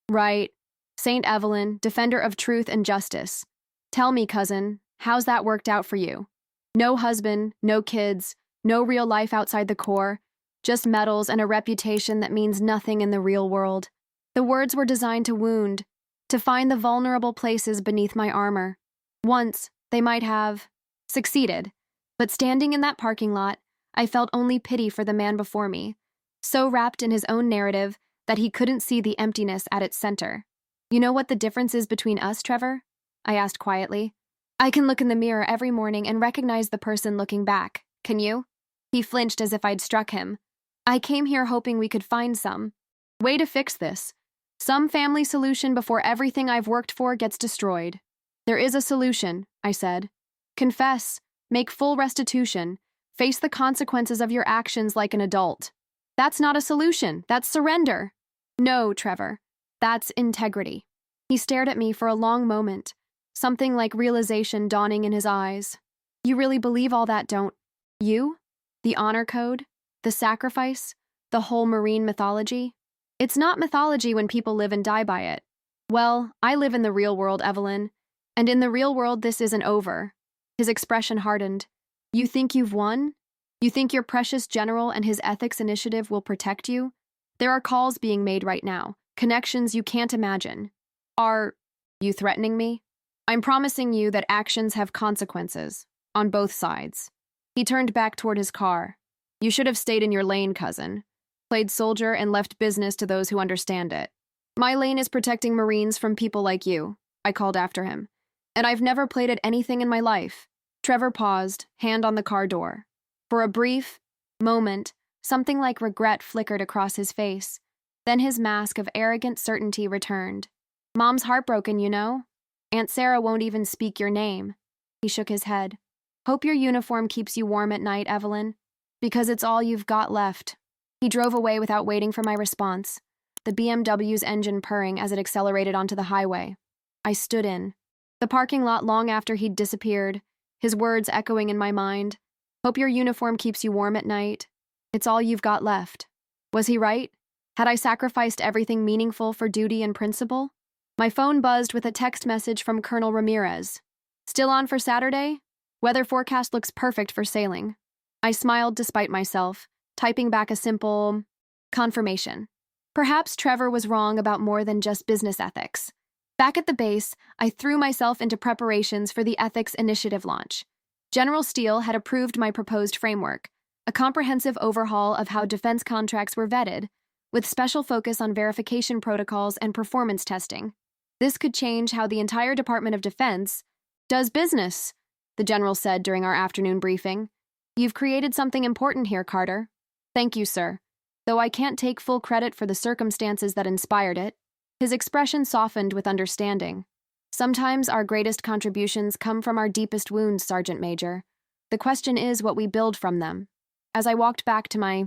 Right. Saint Evelyn, defender of truth and justice. Tell me, cousin, how's that worked out for you? No husband, no kids, no real life outside the Corps, just medals and a reputation that means nothing in the real world. The words were designed to wound, to find the vulnerable places beneath my armor. Once, they might have succeeded, but standing in that parking lot, I felt only pity for the man before me, so wrapped in his own narrative that he couldn't see the emptiness at its center. You know what the difference is between us, Trevor? I asked quietly. I can look in the mirror every morning and recognize the person looking back. Can you? He flinched as if I'd struck him. I came here hoping we could find some way to fix this. Some family solution before everything I've worked for gets destroyed. There is a solution, I said. Confess, make full restitution, face the consequences of your actions like an adult. That's not a solution, that's surrender. No, Trevor, that's integrity. He stared at me for a long moment, something like realization dawning in his eyes. You really believe all that, don't you? The honor code? The sacrifice? The whole Marine mythology? It's not mythology when people live and die by it. Well, I live in the real world, Evelyn. And in the real world, this isn't over. His expression hardened. You think you've won? You think your precious general and his ethics initiative will protect you? There are calls being made right now, connections you can't imagine. Are you threatening me? I'm promising you that actions have consequences, on both sides. He turned back toward his car. You should have stayed in your lane, cousin. Played soldier and left business to those who understand it. My lane is protecting Marines from people like you, I called after him. And I've never played at anything in my life. Trevor paused, hand on the car door. For a brief moment, something like regret flickered across his face. Then his mask of arrogant certainty returned. Mom's heartbroken, you know. Aunt Sarah won't even speak your name. He shook his head. Hope your uniform keeps you warm at night, Evelyn. Because it's all you've got left. He drove away without waiting for my response, the BMW's engine purring as it accelerated onto the highway. I stood in the parking lot long after he'd disappeared, his words echoing in my mind. Hope your uniform keeps you warm at night. It's all you've got left. Was he right? Had I sacrificed everything meaningful for duty and principle? My phone buzzed with a text message from Colonel Ramirez. Still on for Saturday? Weather forecast looks perfect for sailing. I smiled despite myself, typing back a simple confirmation. Perhaps Trevor was wrong about more than just business ethics. Back at the base, I threw myself into preparations for the ethics initiative launch. General Steele had approved my proposed framework, a comprehensive overhaul of how defense contracts were vetted, with special focus on verification protocols and performance testing. This could change how the entire Department of Defense does business, the general said during our afternoon briefing. You've created something important here, Carter. Thank you, sir. Though I can't take full credit for the circumstances that inspired it. His expression softened with understanding. Sometimes our greatest contributions come from our deepest wounds, Sergeant Major. The question is what we build from them. As I walked back to my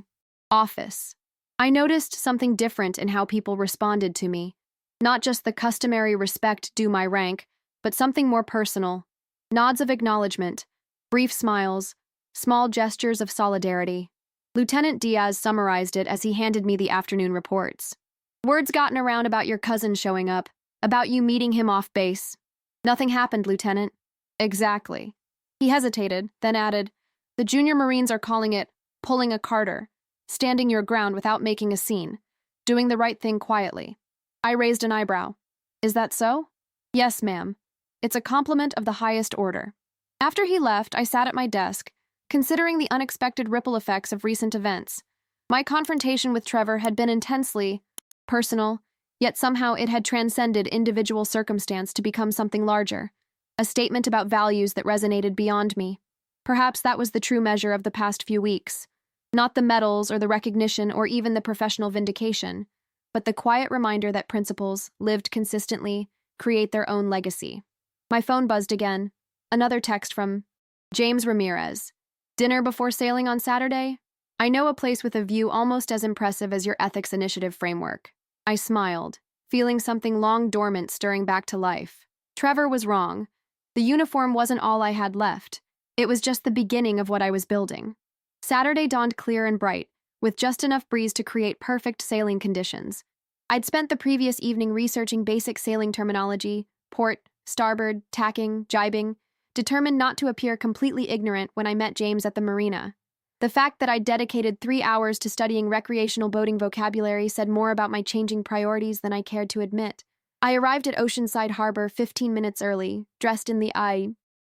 office, I noticed something different in how people responded to me. Not just the customary respect due my rank, but something more personal. Nods of acknowledgement, brief smiles, small gestures of solidarity. Lieutenant Diaz summarized it as he handed me the afternoon reports. Word's gotten around about your cousin showing up, about you meeting him off base. Nothing happened, Lieutenant. Exactly. He hesitated, then added, the junior Marines are calling it pulling a Carter, standing your ground without making a scene, doing the right thing quietly. I raised an eyebrow. Is that so? Yes, ma'am. It's a compliment of the highest order. After he left, I sat at my desk, considering the unexpected ripple effects of recent events. My confrontation with Trevor had been intensely personal, yet somehow it had transcended individual circumstance to become something larger, a statement about values that resonated beyond me. Perhaps that was the true measure of the past few weeks. Not the medals or the recognition or even the professional vindication, but the quiet reminder that principles, lived consistently, create their own legacy. My phone buzzed again. Another text from James Ramirez. Dinner before sailing on Saturday? I know a place with a view almost as impressive as your ethics initiative framework. I smiled, feeling something long dormant stirring back to life. Trevor was wrong. The uniform wasn't all I had left. It was just the beginning of what I was building. Saturday dawned clear and bright, with just enough breeze to create perfect sailing conditions. I'd spent the previous evening researching basic sailing terminology, port, starboard, tacking, jibing, determined not to appear completely ignorant when I met James at the marina. The fact that I'd dedicated 3 hours to studying recreational boating vocabulary said more about my changing priorities than I cared to admit. I arrived at Oceanside Harbor 15 minutes early, dressed in the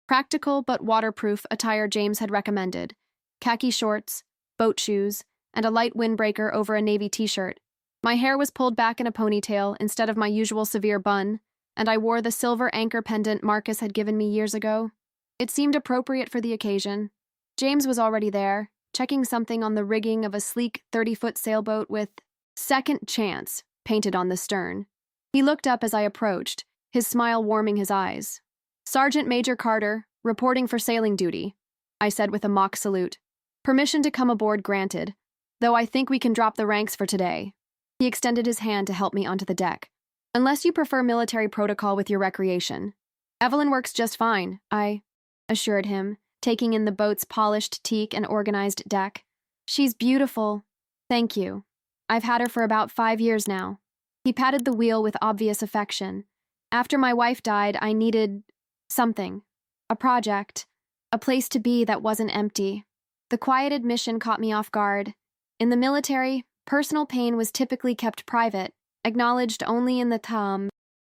practical but waterproof attire James had recommended: khaki shorts, boat shoes, and a light windbreaker over a navy t-shirt. My hair was pulled back in a ponytail instead of my usual severe bun, and I wore the silver anchor pendant Marcus had given me years ago. It seemed appropriate for the occasion. James was already there, checking something on the rigging of a sleek 30-foot sailboat with "Second Chance" painted on the stern. He looked up as I approached, his smile warming his eyes. Sergeant Major Carter, reporting for sailing duty, I said with a mock salute. Permission to come aboard granted, though I think we can drop the ranks for today. He extended his hand to help me onto the deck. Unless you prefer military protocol with your recreation. Evelyn works just fine, I assured him, taking in the boat's polished teak and organized deck. She's beautiful. Thank you. I've had her for about 5 years now. He patted the wheel with obvious affection. After my wife died, I needed something. A project. A place to be that wasn't empty. The quiet admission caught me off guard. In the military, personal pain was typically kept private, acknowledged only in the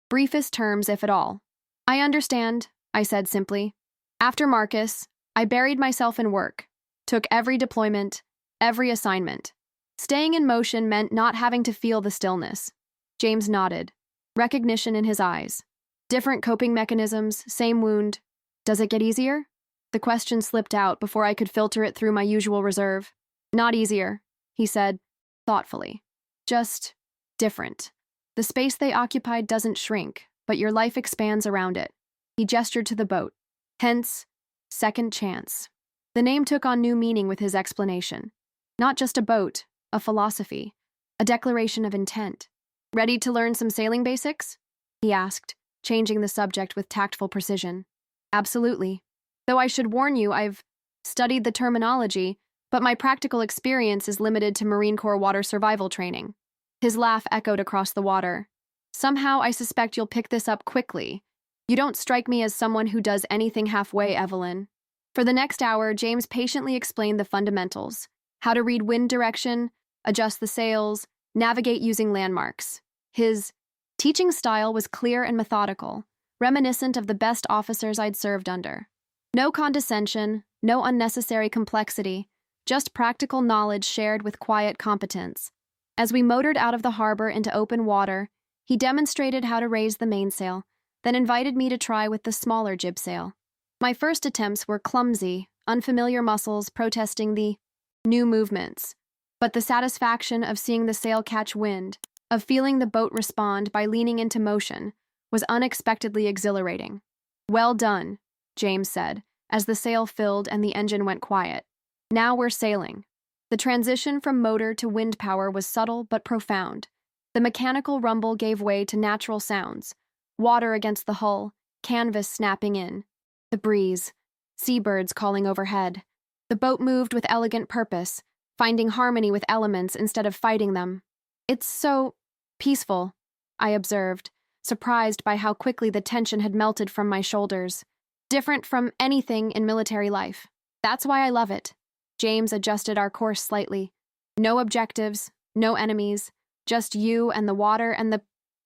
briefest terms, if at all. I understand, I said simply. After Marcus, I buried myself in work, took every deployment, every assignment. Staying in motion meant not having to feel the stillness. James nodded, recognition in his eyes. Different coping mechanisms, same wound. Does it get easier? The question slipped out before I could filter it through my usual reserve. Not easier, he said, thoughtfully. Just different. The space they occupied doesn't shrink, but your life expands around it. He gestured to the boat. Hence, Second Chance. The name took on new meaning with his explanation. Not just a boat, a philosophy, a declaration of intent. Ready to learn some sailing basics? He asked, changing the subject with tactful precision. Absolutely. Though I should warn you, I've studied the terminology, but my practical experience is limited to Marine Corps water survival training. His laugh echoed across the water. Somehow I suspect you'll pick this up quickly. You don't strike me as someone who does anything halfway, Evelyn. For the next hour, James patiently explained the fundamentals: how to read wind direction, adjust the sails, navigate using landmarks. His teaching style was clear and methodical, reminiscent of the best officers I'd served under. No condescension, no unnecessary complexity, just practical knowledge shared with quiet competence. As we motored out of the harbor into open water, he demonstrated how to raise the mainsail, then invited me to try with the smaller jibsail. My first attempts were clumsy, unfamiliar muscles protesting the new movements. But the satisfaction of seeing the sail catch wind, of feeling the boat respond by leaning into motion, was unexpectedly exhilarating. "Well done," James said, as the sail filled and the engine went quiet. "Now we're sailing." The transition from motor to wind power was subtle but profound. The mechanical rumble gave way to natural sounds: water against the hull, canvas snapping in, the breeze, seabirds calling overhead. The boat moved with elegant purpose, finding harmony with elements instead of fighting them. "It's so peaceful," I observed, surprised by how quickly the tension had melted from my shoulders. "Different from anything in military life. That's why I love it." James adjusted our course slightly. "No objectives, no enemies, just you and the water and the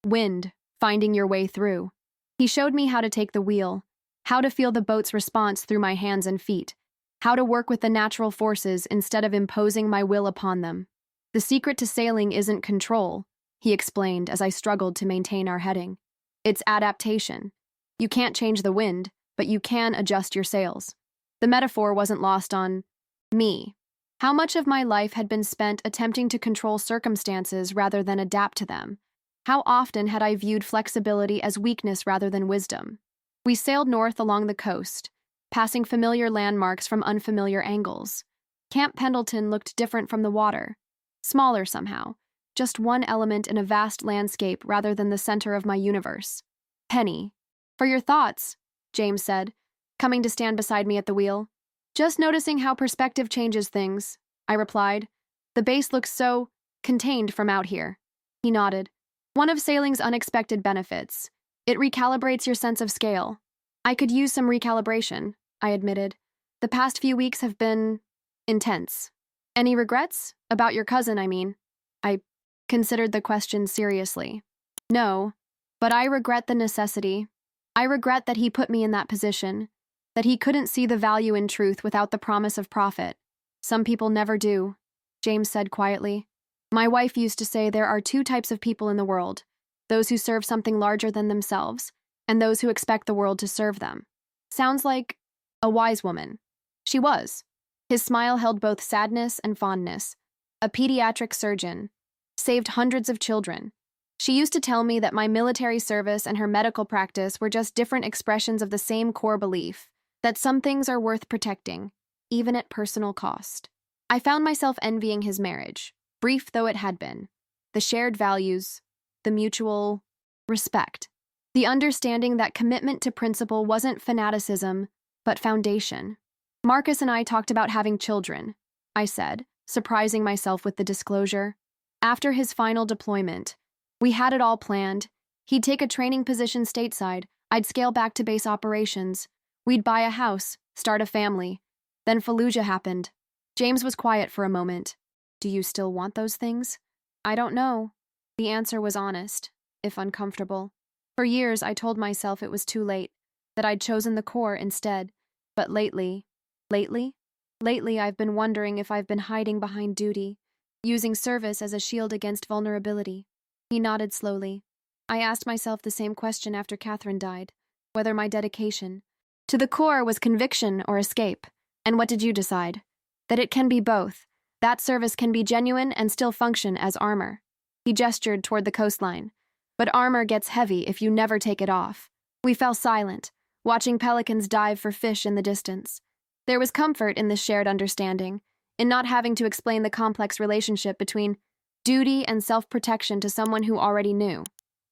wind finding your way through." He showed me how to take the wheel, how to feel the boat's response through my hands and feet, how to work with the natural forces instead of imposing my will upon them. "The secret to sailing isn't control," he explained as I struggled to maintain our heading. "It's adaptation. You can't change the wind, but you can adjust your sails." The metaphor wasn't lost on me. How much of my life had been spent attempting to control circumstances rather than adapt to them? How often had I viewed flexibility as weakness rather than wisdom? We sailed north along the coast, passing familiar landmarks from unfamiliar angles. Camp Pendleton looked different from the water, smaller somehow, just one element in a vast landscape rather than the center of my universe. "Penny, for your thoughts," James said, coming to stand beside me at the wheel. "Just noticing how perspective changes things," I replied. "The base looks so contained from out here." He nodded. "One of sailing's unexpected benefits. It recalibrates your sense of scale." "I could use some recalibration," I admitted. "The past few weeks have been intense." "Any regrets? About your cousin, I mean." I considered the question seriously. "No, but I regret the necessity. I regret that he put me in that position, that he couldn't see the value in truth without the promise of profit. Some people never do," James said quietly. "My wife used to say there are two types of people in the world: those who serve something larger than themselves, and those who expect the world to serve them." Sounds like a wise woman. She was. His smile held both sadness and fondness. A pediatric surgeon. Saved hundreds of children. She used to tell me that my military service and her medical practice were just different expressions of the same core belief, that some things are worth protecting, even at personal cost. I found myself envying his marriage, brief though it had been. The shared values, the mutual respect, the understanding that commitment to principle wasn't fanaticism, but foundation. "Marcus and I talked about having children," I said, surprising myself with the disclosure. "After his final deployment, we had it all planned. He'd take a training position stateside, I'd scale back to base operations. We'd buy a house, start a family. Then Fallujah happened." James was quiet for a moment. "Do you still want those things?" "I don't know." The answer was honest, if uncomfortable. For years, I told myself it was too late, that I'd chosen the Corps instead. But lately, I've been wondering if I've been hiding behind duty, using service as a shield against vulnerability. He nodded slowly. "I asked myself the same question after Catherine died, whether my dedication to the Corps was conviction or escape. And what did you decide? That it can be both. That service can be genuine and still function as armor." He gestured toward the coastline. "But armor gets heavy if you never take it off." We fell silent, watching pelicans dive for fish in the distance. There was comfort in this shared understanding, in not having to explain the complex relationship between duty and self-protection to someone who already knew.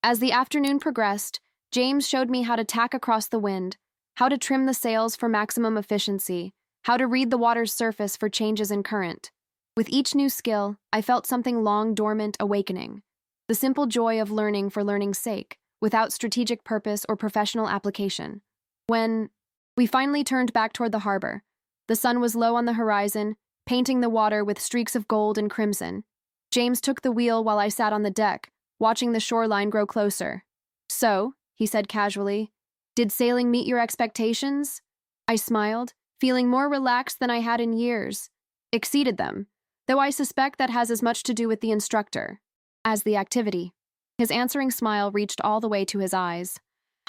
As the afternoon progressed, James showed me how to tack across the wind, how to trim the sails for maximum efficiency, how to read the water's surface for changes in current. With each new skill, I felt something long dormant awakening. The simple joy of learning for learning's sake, without strategic purpose or professional application. When We finally turned back toward the harbor. The sun was low on the horizon, painting the water with streaks of gold and crimson. James took the wheel while I sat on the deck, watching the shoreline grow closer. "So," he said casually, "did sailing meet your expectations?" I smiled, feeling more relaxed than I had in years. "Exceeded them, though I suspect that has as much to do with the instructor as the activity." His answering smile reached all the way to his eyes.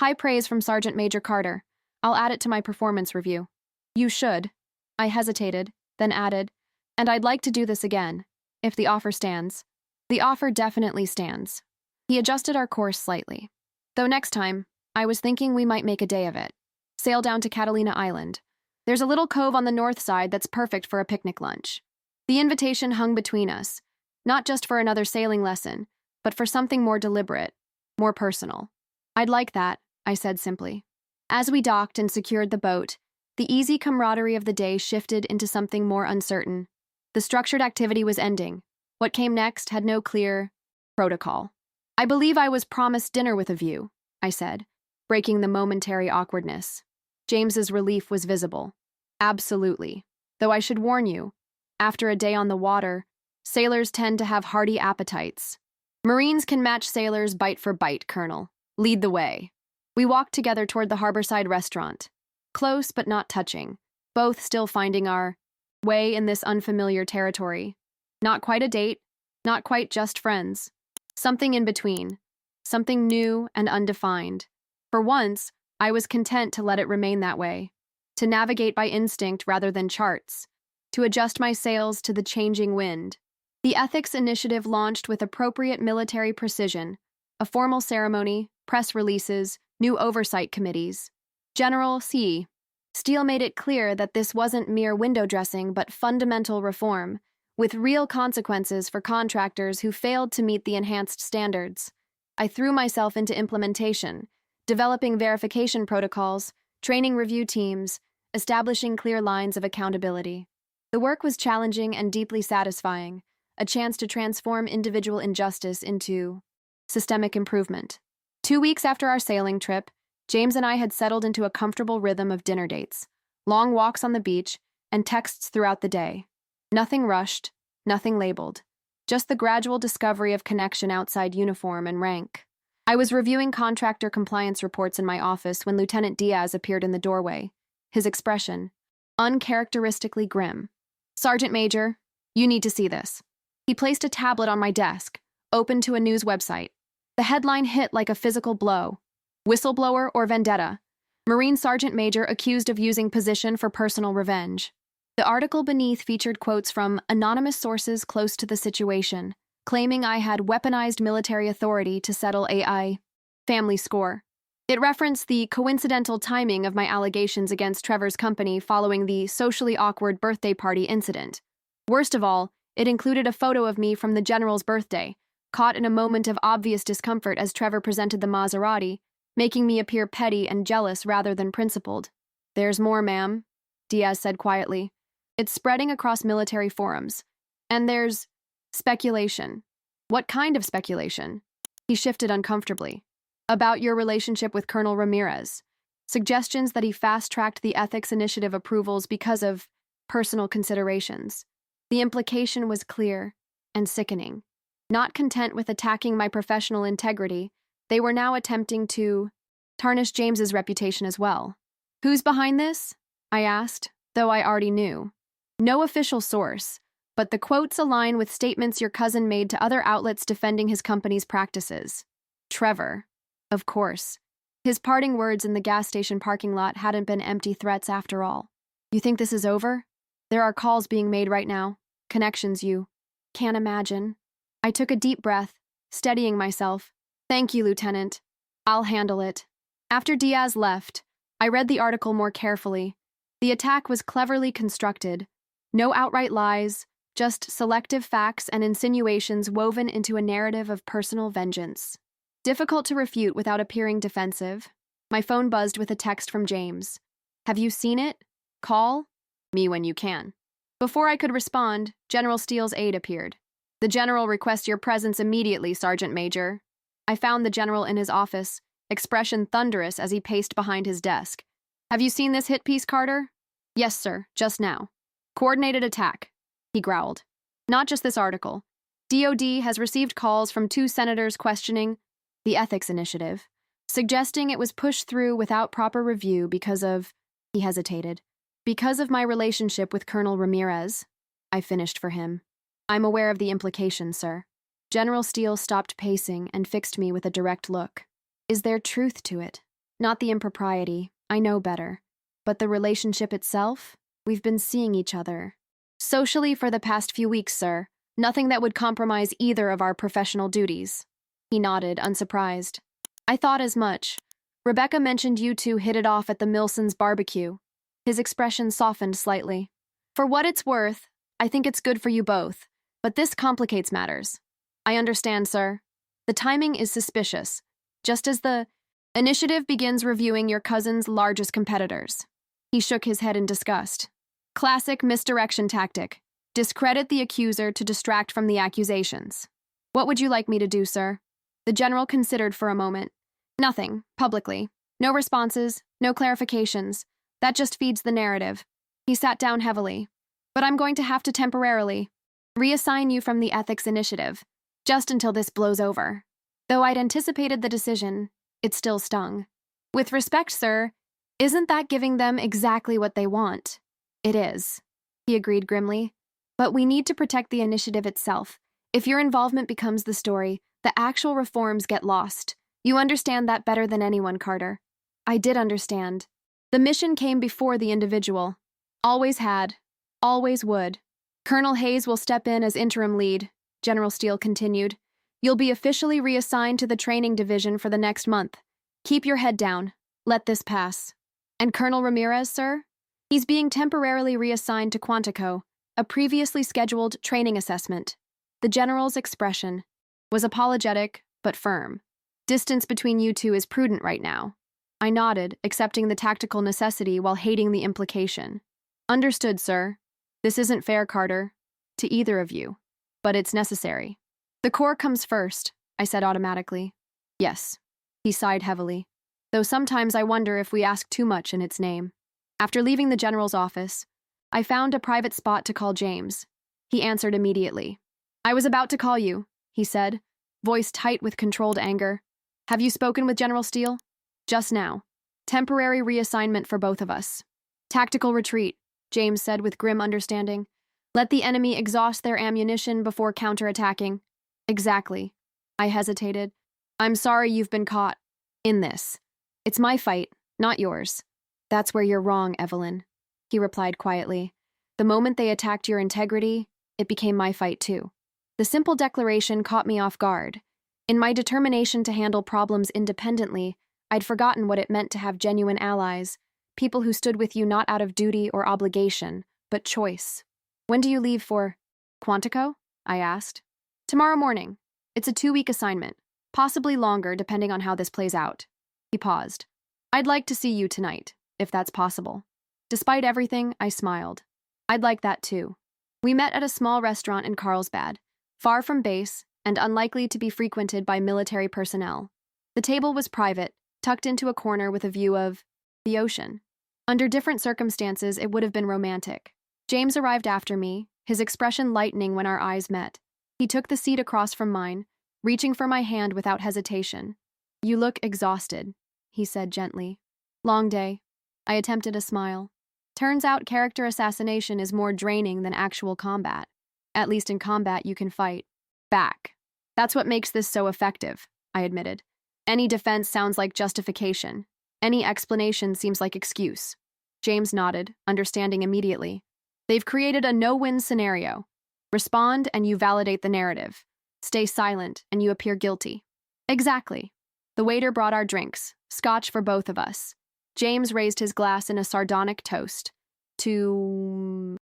"High praise from Sergeant Major Carter. I'll add it to my performance review." "You should." I hesitated, then added, "And I'd like to do this again, if the offer stands." "The offer definitely stands." He adjusted our course slightly. "Though next time, I was thinking we might make a day of it. Sail down to Catalina Island. There's a little cove on the north side that's perfect for a picnic lunch." The invitation hung between us, not just for another sailing lesson, but for something more deliberate, more personal. "I'd like that," I said simply. As we docked and secured the boat, the easy camaraderie of the day shifted into something more uncertain. The structured activity was ending. What came next had no clear protocol. "I believe I was promised dinner with a view," I said, breaking the momentary awkwardness. James's relief was visible. "Absolutely. Though I should warn you, after a day on the water, sailors tend to have hearty appetites." "Marines can match sailors bite for bite, Colonel. Lead the way." We walked together toward the harborside restaurant. Close but not touching, both still finding our way in this unfamiliar territory. Not quite a date, not quite just friends. Something in between. Something new and undefined. For once, I was content to let it remain that way. To navigate by instinct rather than charts. To adjust my sails to the changing wind. The ethics initiative launched with appropriate military precision. A formal ceremony, press releases, new oversight committees. General C. Steele made it clear that this wasn't mere window dressing but fundamental reform, with real consequences for contractors who failed to meet the enhanced standards. I threw myself into implementation, developing verification protocols, training review teams, establishing clear lines of accountability. The work was challenging and deeply satisfying, a chance to transform individual injustice into systemic improvement. 2 weeks after our sailing trip, James and I had settled into a comfortable rhythm of dinner dates, long walks on the beach, and texts throughout the day. Nothing rushed, nothing labeled. Just the gradual discovery of connection outside uniform and rank. I was reviewing contractor compliance reports in my office when Lieutenant Diaz appeared in the doorway, his expression uncharacteristically grim. "Sergeant Major, you need to see this." He placed a tablet on my desk, open to a news website. The headline hit like a physical blow. "Whistleblower or vendetta? Marine Sergeant Major accused of using position for personal revenge." The article beneath featured quotes from anonymous sources close to the situation, claiming I had weaponized military authority to settle a family score. It referenced the coincidental timing of my allegations against Trevor's company following the socially awkward birthday party incident. Worst of all, it included a photo of me from the general's birthday, caught in a moment of obvious discomfort as Trevor presented the Maserati, making me appear petty and jealous rather than principled. "There's more, ma'am," Diaz said quietly. "It's spreading across military forums. And there's speculation." "What kind of speculation?" He shifted uncomfortably. "About your relationship with Colonel Ramirez. Suggestions that he fast-tracked the ethics initiative approvals because of personal considerations." The implication was clear and sickening. Not content with attacking my professional integrity, they were now attempting to tarnish James's reputation as well. "Who's behind this?" I asked, though I already knew. "No official source, but the quotes align with statements your cousin made to other outlets defending his company's practices." Trevor. Of course. His parting words in the gas station parking lot hadn't been empty threats after all. "You think this is over? There are calls being made right now. Connections you can't imagine." I took a deep breath, steadying myself. "Thank you, Lieutenant. I'll handle it." After Diaz left, I read the article more carefully. The attack was cleverly constructed. No outright lies, just selective facts and insinuations woven into a narrative of personal vengeance. Difficult to refute without appearing defensive. My phone buzzed with a text from James. "Have you seen it? Call me when you can." Before I could respond, General Steele's aide appeared. "The General requests your presence immediately, Sergeant Major." I found the General in his office, expression thunderous as he paced behind his desk. Have you seen this hit piece, Carter? Yes, sir, just now. Coordinated attack, he growled. Not just this article. DOD has received calls from 2 senators questioning the ethics initiative, suggesting it was pushed through without proper review because of, he hesitated, because of my relationship with Colonel Ramirez. I finished for him. I'm aware of the implications, sir. General Steele stopped pacing and fixed me with a direct look. Is there truth to it? Not the impropriety, I know better. But the relationship itself? We've been seeing each other. Socially for the past few weeks, sir. Nothing that would compromise either of our professional duties. He nodded, unsurprised. I thought as much. Rebecca mentioned you two hit it off at the Milsons' barbecue. His expression softened slightly. For what it's worth, I think it's good for you both, but this complicates matters. I understand, sir. The timing is suspicious, just as the initiative begins reviewing your cousin's largest competitors. He shook his head in disgust. Classic misdirection tactic. Discredit the accuser to distract from the accusations. What would you like me to do, sir? The general considered for a moment. Nothing, publicly. No responses, no clarifications. That just feeds the narrative. He sat down heavily. But I'm going to have to temporarily reassign you from the ethics initiative, just until this blows over. Though I'd anticipated the decision, it still stung. With respect, sir, isn't that giving them exactly what they want? It is, he agreed grimly. But we need to protect the initiative itself. If your involvement becomes the story, the actual reforms get lost. You understand that better than anyone, Carter. I did understand. The mission came before the individual. Always had. Always would. Colonel Hayes will step in as interim lead, General Steele continued. You'll be officially reassigned to the training division for the next month. Keep your head down. Let this pass. And Colonel Ramirez, sir? He's being temporarily reassigned to Quantico, a previously scheduled training assessment. The general's expression was apologetic, but firm. Distance between you two is prudent right now. I nodded, accepting the tactical necessity while hating the implication. Understood, sir. This isn't fair, Carter, to either of you, but it's necessary. The Corps comes first, I said automatically. Yes. He sighed heavily, though sometimes I wonder if we ask too much in its name. After leaving the general's office, I found a private spot to call James. He answered immediately. I was about to call you, he said, voice tight with controlled anger. Have you spoken with General Steele? Just now. Temporary reassignment for both of us. Tactical retreat, James said with grim understanding. Let the enemy exhaust their ammunition before counterattacking. Exactly. I hesitated. I'm sorry you've been caught in this. It's my fight, not yours. That's where you're wrong, Evelyn, he replied quietly. The moment they attacked your integrity, it became my fight too. The simple declaration caught me off guard. In my determination to handle problems independently, I'd forgotten what it meant to have genuine allies, people who stood with you not out of duty or obligation, but choice. When do you leave for Quantico? I asked. Tomorrow morning. It's a 2-week assignment, possibly longer depending on how this plays out. He paused. I'd like to see you tonight, if that's possible. Despite everything, I smiled. I'd like that too. We met at a small restaurant in Carlsbad, far from base and unlikely to be frequented by military personnel. The table was private, tucked into a corner with a view of the ocean. Under different circumstances, it would have been romantic. James arrived after me, his expression lightening when our eyes met. He took the seat across from mine, reaching for my hand without hesitation. You look exhausted, he said gently. Long day. I attempted a smile. Turns out character assassination is more draining than actual combat. At least in combat you can fight back. That's what makes this so effective, I admitted. Any defense sounds like justification. Any explanation seems like excuse. James nodded, understanding immediately. They've created a no-win scenario. Respond and you validate the narrative. Stay silent and you appear guilty. Exactly. The waiter brought our drinks, scotch for both of us. James raised his glass in a sardonic toast to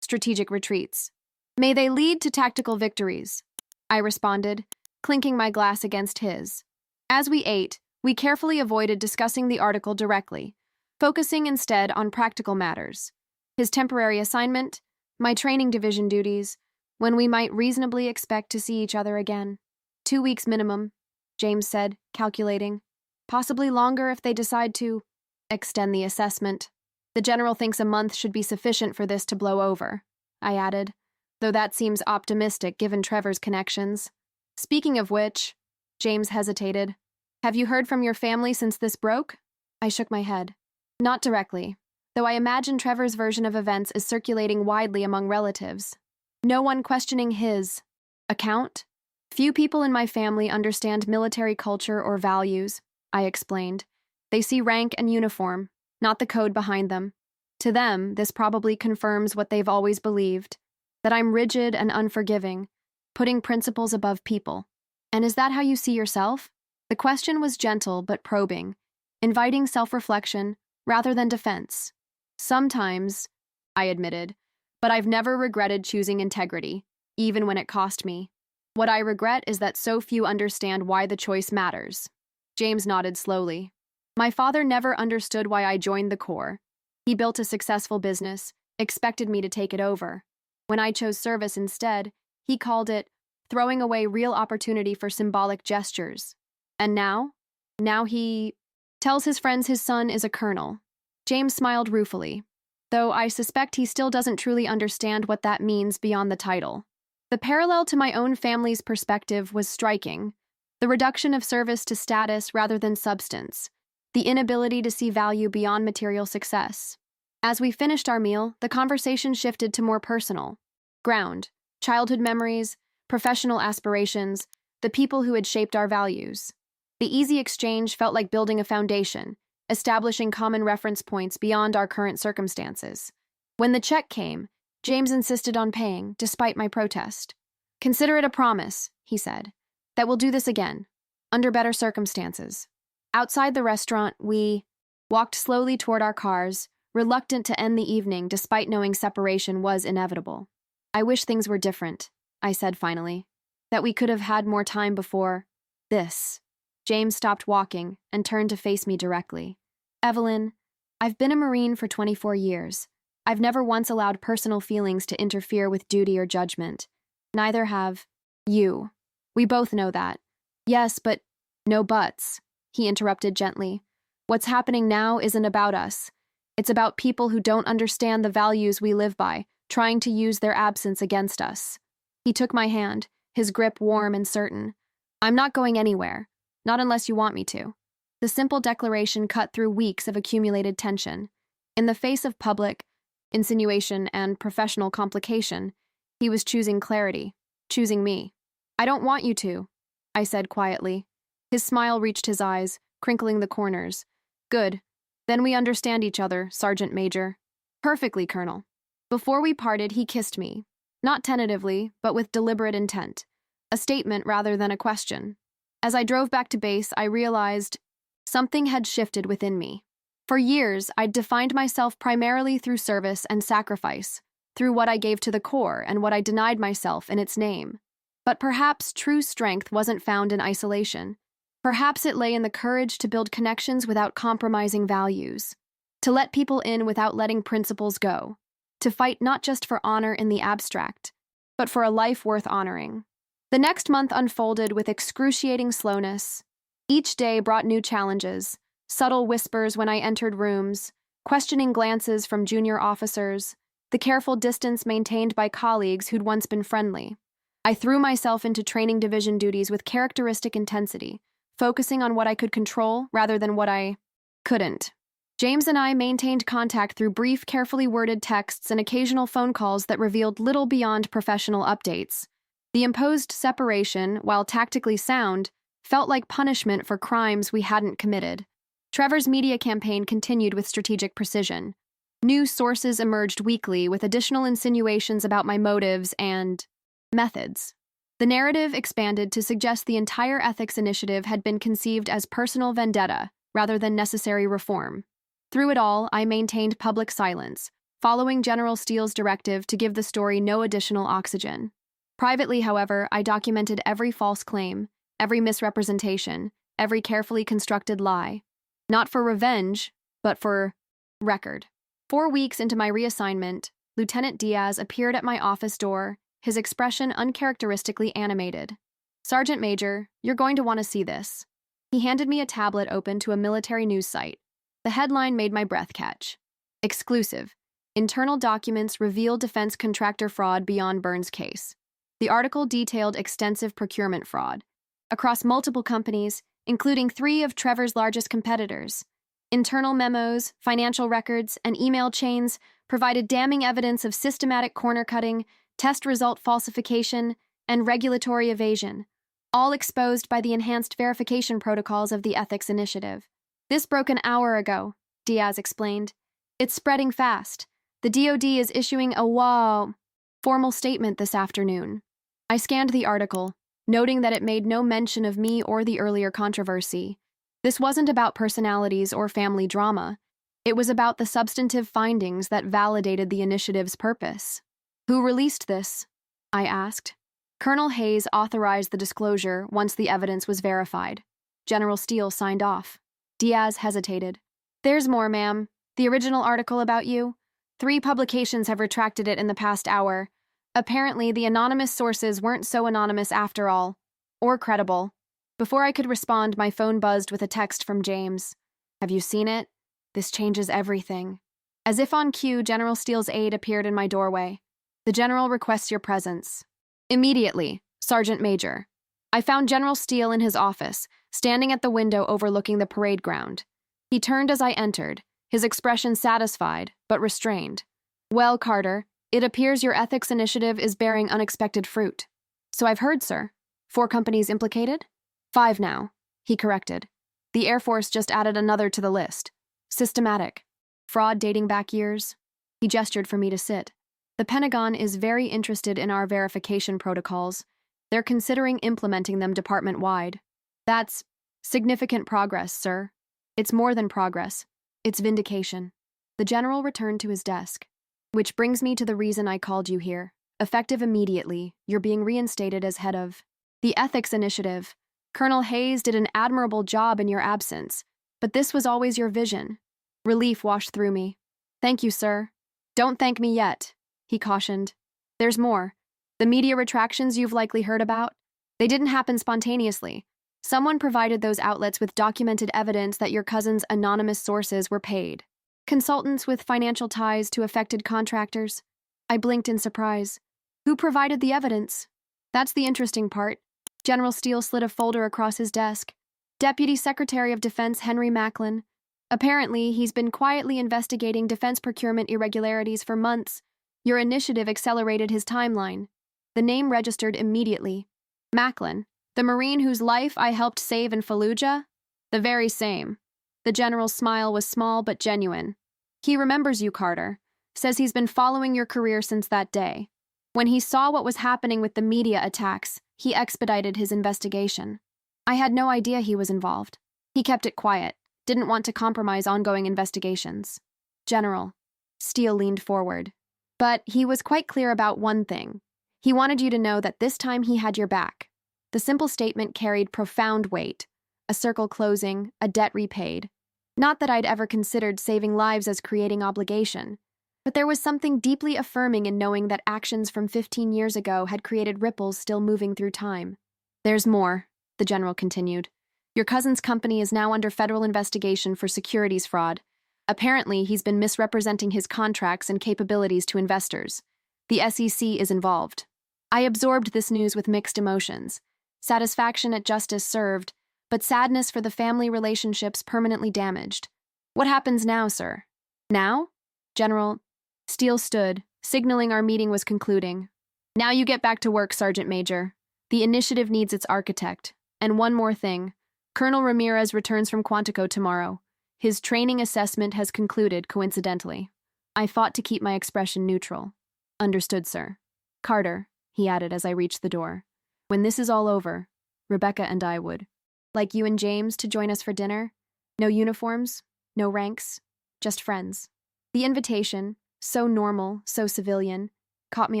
strategic retreats. May they lead to tactical victories, I responded, clinking my glass against his. As we ate, we carefully avoided discussing the article directly, focusing instead on practical matters. His temporary assignment, my training division duties, when we might reasonably expect to see each other again. 2 weeks minimum, James said, calculating. Possibly longer if they decide to Extend the assessment. The general thinks a month should be sufficient for this to blow over, I added, though that seems optimistic given Trevor's connections. Speaking of which, James hesitated. Have you heard from your family since this broke? I shook my head. Not directly, though I imagine Trevor's version of events is circulating widely among relatives. No one questioning his account? Few people in my family understand military culture or values, I explained. They see rank and uniform, not the code behind them. To them, this probably confirms what they've always believed, that I'm rigid and unforgiving, putting principles above people. And is that how you see yourself? The question was gentle but probing, inviting self-reflection rather than defense. Sometimes, I admitted, but I've never regretted choosing integrity, even when it cost me. What I regret is that so few understand why the choice matters. James nodded slowly. My father never understood why I joined the Corps. He built a successful business, expected me to take it over. When I chose service instead, he called it throwing away real opportunity for symbolic gestures. And now? Now he tells his friends his son is a colonel. James smiled ruefully, though I suspect he still doesn't truly understand what that means beyond the title. The parallel to my own family's perspective was striking. The reduction of service to status rather than substance. The inability to see value beyond material success. As we finished our meal, the conversation shifted to more personal ground, childhood memories, professional aspirations, the people who had shaped our values. The easy exchange felt like building a foundation, establishing common reference points beyond our current circumstances. When the check came, James insisted on paying, despite my protest. Consider it a promise, he said, that we'll do this again, under better circumstances. Outside the restaurant, we walked slowly toward our cars, reluctant to end the evening despite knowing separation was inevitable. I wish things were different, I said finally, that we could have had more time before this. James stopped walking and turned to face me directly. Evelyn, I've been a Marine for 24 years. I've never once allowed personal feelings to interfere with duty or judgment. Neither have you. We both know that. Yes, but no buts, he interrupted gently. What's happening now isn't about us. It's about people who don't understand the values we live by, trying to use their absence against us. He took my hand, his grip warm and certain. I'm not going anywhere, not unless you want me to. The simple declaration cut through weeks of accumulated tension. In the face of public insinuation and professional complication, he was choosing clarity, choosing me. I don't want you to, I said quietly. His smile reached his eyes, crinkling the corners. Good. Then we understand each other, Sergeant Major. Perfectly, Colonel. Before we parted, he kissed me. Not tentatively, but with deliberate intent. A statement rather than a question. As I drove back to base, I realized something had shifted within me. For years, I'd defined myself primarily through service and sacrifice, through what I gave to the Corps and what I denied myself in its name. But perhaps true strength wasn't found in isolation. Perhaps it lay in the courage to build connections without compromising values, to let people in without letting principles go, to fight not just for honor in the abstract, but for a life worth honoring. The next month unfolded with excruciating slowness. Each day brought new challenges, subtle whispers when I entered rooms, questioning glances from junior officers, the careful distance maintained by colleagues who'd once been friendly. I threw myself into training division duties with characteristic intensity, focusing on what I could control rather than what I couldn't. James and I maintained contact through brief, carefully worded texts and occasional phone calls that revealed little beyond professional updates. The imposed separation, while tactically sound, felt like punishment for crimes we hadn't committed. Trevor's media campaign continued with strategic precision. New sources emerged weekly with additional insinuations about my motives and methods. The narrative expanded to suggest the entire ethics initiative had been conceived as personal vendetta rather than necessary reform. Through it all, I maintained public silence, following General Steele's directive to give the story no additional oxygen. Privately, however, I documented every false claim, every misrepresentation, every carefully constructed lie. Not for revenge, but for record. 4 weeks into my reassignment, Lieutenant Diaz appeared at my office door, his expression uncharacteristically animated. Sergeant Major, you're going to want to see this. He handed me a tablet open to a military news site. The headline made my breath catch. Exclusive. Internal documents reveal defense contractor fraud beyond Burns' case. The article detailed extensive procurement fraud across multiple companies, including 3 of Trevor's largest competitors. Internal memos, financial records, and email chains provided damning evidence of systematic corner-cutting, test result falsification, and regulatory evasion, all exposed by the enhanced verification protocols of the Ethics Initiative. This broke an hour ago, Diaz explained. It's spreading fast. The DoD is issuing a formal statement this afternoon. I scanned the article, noting that it made no mention of me or the earlier controversy. This wasn't about personalities or family drama. It was about the substantive findings that validated the initiative's purpose. Who released this? I asked. Colonel Hayes authorized the disclosure once the evidence was verified. General Steele signed off. Diaz hesitated. There's more, ma'am. The original article about you? 3 publications have retracted it in the past hour. Apparently, the anonymous sources weren't so anonymous after all. Or credible. Before I could respond, my phone buzzed with a text from James. Have you seen it? This changes everything. As if on cue, General Steele's aide appeared in my doorway. The general requests your presence. Immediately, Sergeant Major. I found General Steele in his office, standing at the window overlooking the parade ground. He turned as I entered, his expression satisfied, but restrained. Well, Carter, it appears your ethics initiative is bearing unexpected fruit. So I've heard, sir. 4 companies implicated? 5 now, he corrected. The Air Force just added another to the list. Systematic. Fraud dating back years. He gestured for me to sit. The Pentagon is very interested in our verification protocols. They're considering implementing them department-wide. That's significant progress, sir. It's more than progress. It's vindication. The general returned to his desk. Which brings me to the reason I called you here. Effective immediately, you're being reinstated as head of the Ethics Initiative. Colonel Hayes did an admirable job in your absence, but this was always your vision. Relief washed through me. Thank you, sir. Don't thank me yet, he cautioned. There's more. The media retractions you've likely heard about, they didn't happen spontaneously. Someone provided those outlets with documented evidence that your cousin's anonymous sources were paid. Consultants with financial ties to affected contractors. I blinked in surprise. Who provided the evidence? That's the interesting part. General Steele slid a folder across his desk. Deputy Secretary of Defense Henry Macklin. Apparently, he's been quietly investigating defense procurement irregularities for months. Your initiative accelerated his timeline. The name registered immediately. Macklin, the Marine whose life I helped save in Fallujah? The very same. The general's smile was small but genuine. He remembers you, Carter. Says he's been following your career since that day. When he saw what was happening with the media attacks, he expedited his investigation. I had no idea he was involved. He kept it quiet, didn't want to compromise ongoing investigations. General. Steele leaned forward. But he was quite clear about one thing. He wanted you to know that this time he had your back. The simple statement carried profound weight. A circle closing, a debt repaid. Not that I'd ever considered saving lives as creating obligation, but there was something deeply affirming in knowing that actions from 15 years ago had created ripples still moving through time. There's more, the general continued. Your cousin's company is now under federal investigation for securities fraud. Apparently, he's been misrepresenting his contracts and capabilities to investors. The SEC is involved. I absorbed this news with mixed emotions. Satisfaction at justice served, but sadness for the family relationships permanently damaged. What happens now, sir? Now? General. Steele stood, signaling our meeting was concluding. Now you get back to work, Sergeant Major. The initiative needs its architect. And one more thing. Colonel Ramirez returns from Quantico tomorrow. His training assessment has concluded, coincidentally. I fought to keep my expression neutral. Understood, sir. Carter, he added as I reached the door. When this is all over, Rebecca and I would like you and James to join us for dinner. No uniforms, no ranks, just friends. The invitation, so normal, so civilian, caught me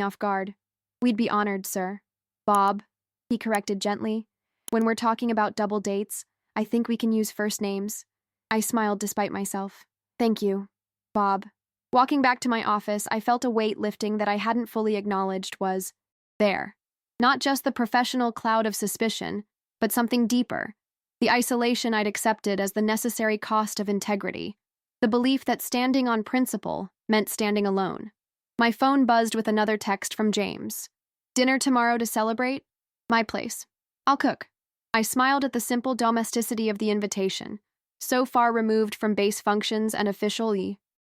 off guard. We'd be honored, sir. Bob, he corrected gently. When we're talking about double dates, I think we can use first names. I smiled despite myself. Thank you, Bob. Walking back to my office, I felt a weight lifting that I hadn't fully acknowledged was there. Not just the professional cloud of suspicion, but something deeper. The isolation I'd accepted as the necessary cost of integrity. the belief that standing on principle meant standing alone. My phone buzzed with another text from James. Dinner tomorrow to celebrate? My place. I'll cook. I smiled at the simple domesticity of the invitation, so far removed from base functions and official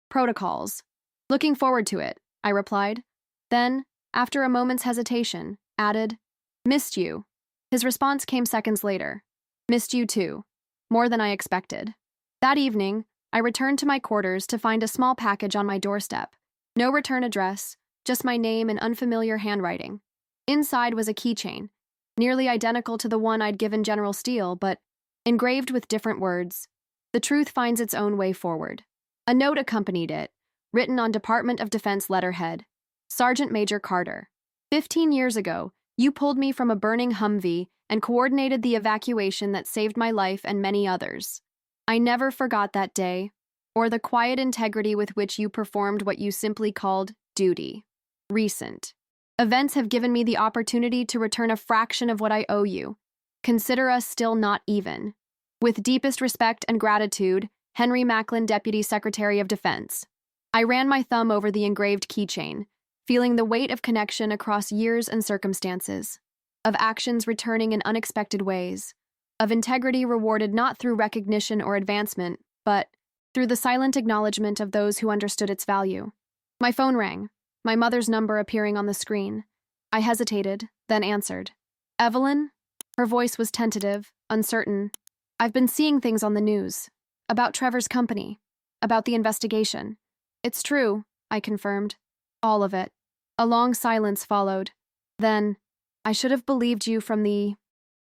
protocols. Looking forward to it, I replied. Then, after a moment's hesitation, added, missed you. His response came seconds later. Missed you too. More than I expected. That evening, I returned to my quarters to find a small package on my doorstep. No return address, just my name in unfamiliar handwriting. Inside was a keychain, nearly identical to the one I'd given General Steele, but engraved with different words. The truth finds its own way forward. A note accompanied it, written on Department of Defense letterhead. Sergeant Major Carter. 15 years ago, you pulled me from a burning Humvee and coordinated the evacuation that saved my life and many others. I never forgot that day, or the quiet integrity with which you performed what you simply called duty. Recent events have given me the opportunity to return a fraction of what I owe you. Consider us still not even. With deepest respect and gratitude, Henry Macklin, Deputy Secretary of Defense. I ran my thumb over the engraved keychain, feeling the weight of connection across years and circumstances, of actions returning in unexpected ways, of integrity rewarded not through recognition or advancement, but through the silent acknowledgement of those who understood its value. My phone rang, my mother's number appearing on the screen. I hesitated, then answered. Evelyn? Her voice was tentative, uncertain. I've been seeing things on the news. About Trevor's company. About the investigation. It's true, I confirmed. All of it. A long silence followed. Then, I should have believed you from the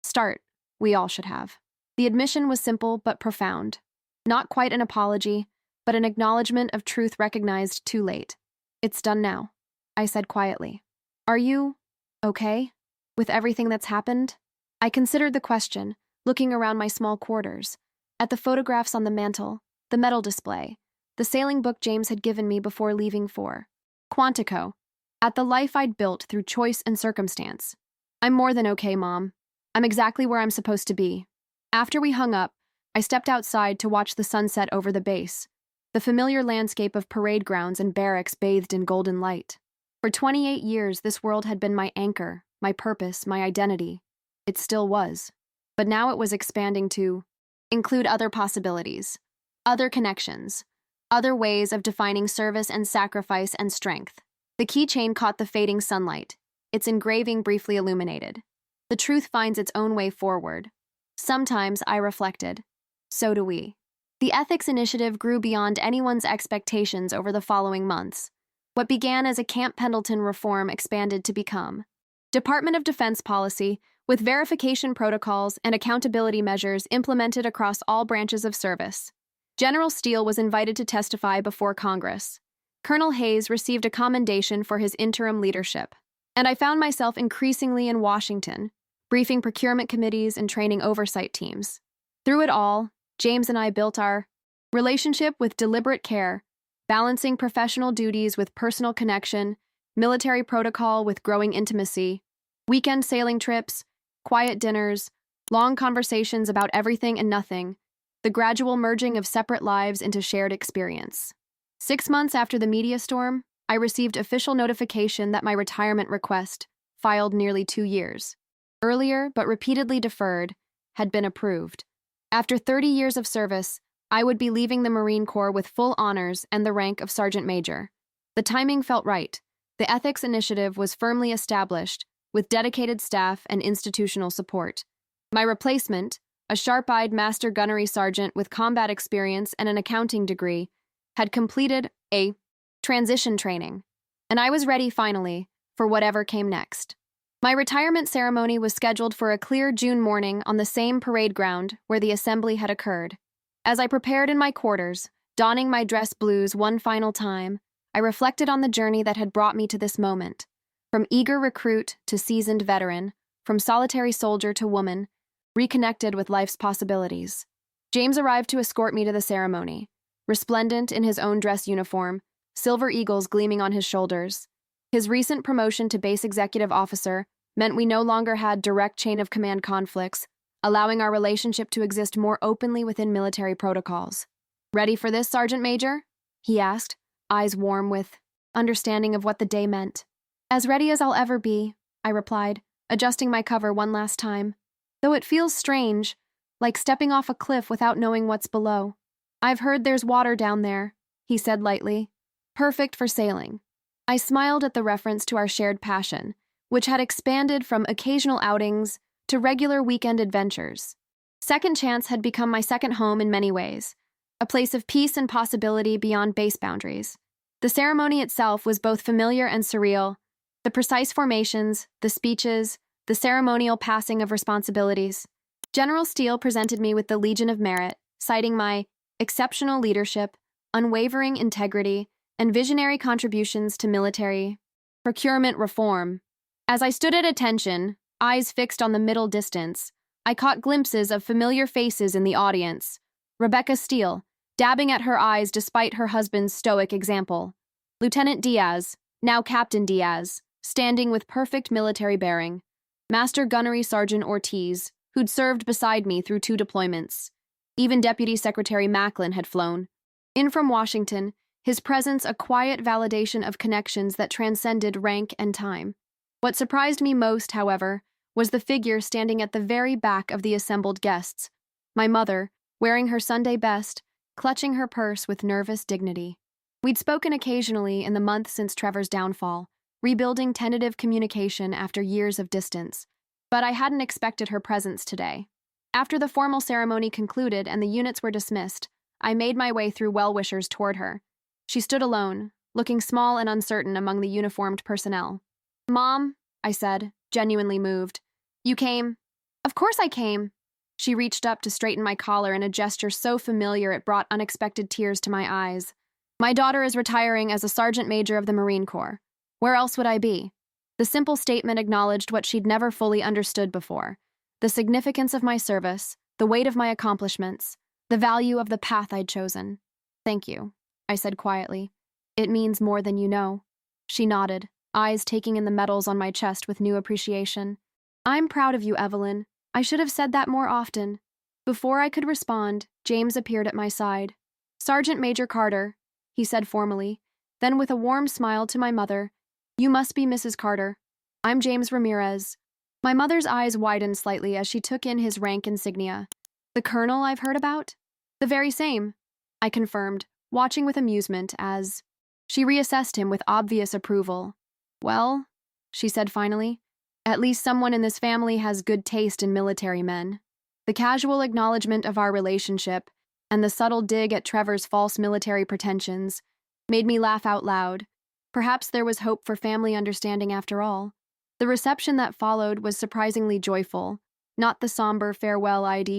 start. We all should have. The admission was simple but profound. Not quite an apology, but an acknowledgement of truth recognized too late. It's done now, I said quietly. Are you okay with everything that's happened? I considered the question, looking around my small quarters, at the photographs on the mantel, the medal display, the sailing book James had given me before leaving for Quantico, at the life I'd built through choice and circumstance. I'm more than okay, Mom. I'm exactly where I'm supposed to be. After we hung up, I stepped outside to watch the sunset over the base, the familiar landscape of parade grounds and barracks bathed in golden light. For 28 years, this world had been my anchor, my purpose, my identity. It still was. But now it was expanding to include other possibilities, other connections, other ways of defining service and sacrifice and strength. The keychain caught the fading sunlight, its engraving briefly illuminated. The truth finds its own way forward. Sometimes, I reflected, so do we. The ethics initiative grew beyond anyone's expectations over the following months. What began as a Camp Pendleton reform expanded to become Department of Defense policy, with verification protocols and accountability measures implemented across all branches of service. General Steele was invited to testify before Congress. Colonel Hayes received a commendation for his interim leadership. And I found myself increasingly in Washington, briefing procurement committees and training oversight teams. Through it all, James and I built our relationship with deliberate care, balancing professional duties with personal connection, military protocol with growing intimacy, weekend sailing trips, quiet dinners, long conversations about everything and nothing, the gradual merging of separate lives into shared experience. 6 months after the media storm, I received official notification that my retirement request, filed nearly 2 years earlier but repeatedly deferred, had been approved. After 30 years of service, I would be leaving the Marine Corps with full honors and the rank of Sergeant Major. The timing felt right. The ethics initiative was firmly established, with dedicated staff and institutional support. My replacement, a sharp-eyed master gunnery sergeant with combat experience and an accounting degree, had completed a transition training, and I was ready finally for whatever came next. My retirement ceremony was scheduled for a clear June morning on the same parade ground where the assembly had occurred. As I prepared in my quarters, donning my dress blues one final time, I reflected on the journey that had brought me to this moment. From eager recruit to seasoned veteran, from solitary soldier to woman, reconnected with life's possibilities. James arrived to escort me to the ceremony, resplendent in his own dress uniform, silver eagles gleaming on his shoulders. His recent promotion to base executive officer meant we no longer had direct chain of command conflicts, allowing our relationship to exist more openly within military protocols. Ready for this, Sergeant Major? He asked, eyes warm with understanding of what the day meant. As ready as I'll ever be, I replied, adjusting my cover one last time. Though it feels strange, like stepping off a cliff without knowing what's below. I've heard there's water down there, he said lightly. Perfect for sailing. I smiled at the reference to our shared passion, which had expanded from occasional outings to regular weekend adventures. Second Chance had become my second home in many ways, a place of peace and possibility beyond base boundaries. The ceremony itself was both familiar and surreal. The precise formations, the speeches, the ceremonial passing of responsibilities. General Steele presented me with the Legion of Merit, citing my exceptional leadership, unwavering integrity, and visionary contributions to military procurement reform. As I stood at attention, eyes fixed on the middle distance, I caught glimpses of familiar faces in the audience. Rebecca Steele, dabbing at her eyes despite her husband's stoic example. Lieutenant Diaz, now Captain Diaz, standing with perfect military bearing. Master Gunnery Sergeant Ortiz, who'd served beside me through 2 deployments. Even Deputy Secretary Macklin had flown. In from Washington, his presence a quiet validation of connections that transcended rank and time. What surprised me most, however, was the figure standing at the very back of the assembled guests. My mother, wearing her Sunday best, clutching her purse with nervous dignity. We'd spoken occasionally in the month since Trevor's downfall, rebuilding tentative communication after years of distance, but I hadn't expected her presence today. After the formal ceremony concluded and the units were dismissed, I made my way through well-wishers toward her. She stood alone, looking small and uncertain among the uniformed personnel. "Mom," I said, genuinely moved. "You came?" "Of course I came." She reached up to straighten my collar in a gesture so familiar it brought unexpected tears to my eyes. "My daughter is retiring as a sergeant major of the Marine Corps. Where else would I be?" The simple statement acknowledged what she'd never fully understood before. The significance of my service, the weight of my accomplishments, the value of the path I'd chosen. "Thank you," I said quietly. "It means more than you know." She nodded, eyes taking in the medals on my chest with new appreciation. "I'm proud of you, Evelyn. I should have said that more often." Before I could respond, James appeared at my side. "Sergeant Major Carter," he said formally, then with a warm smile to my mother, "You must be Mrs. Carter. I'm James Ramirez." My mother's eyes widened slightly as she took in his rank insignia. "The colonel I've heard about?" "The very same," I confirmed, watching with amusement as she reassessed him with obvious approval. "Well," she said finally, "at least someone in this family has good taste in military men." The casual acknowledgement of our relationship and the subtle dig at Trevor's false military pretensions made me laugh out loud. Perhaps there was hope for family understanding after all. The reception that followed was surprisingly joyful, not the somber farewell I'd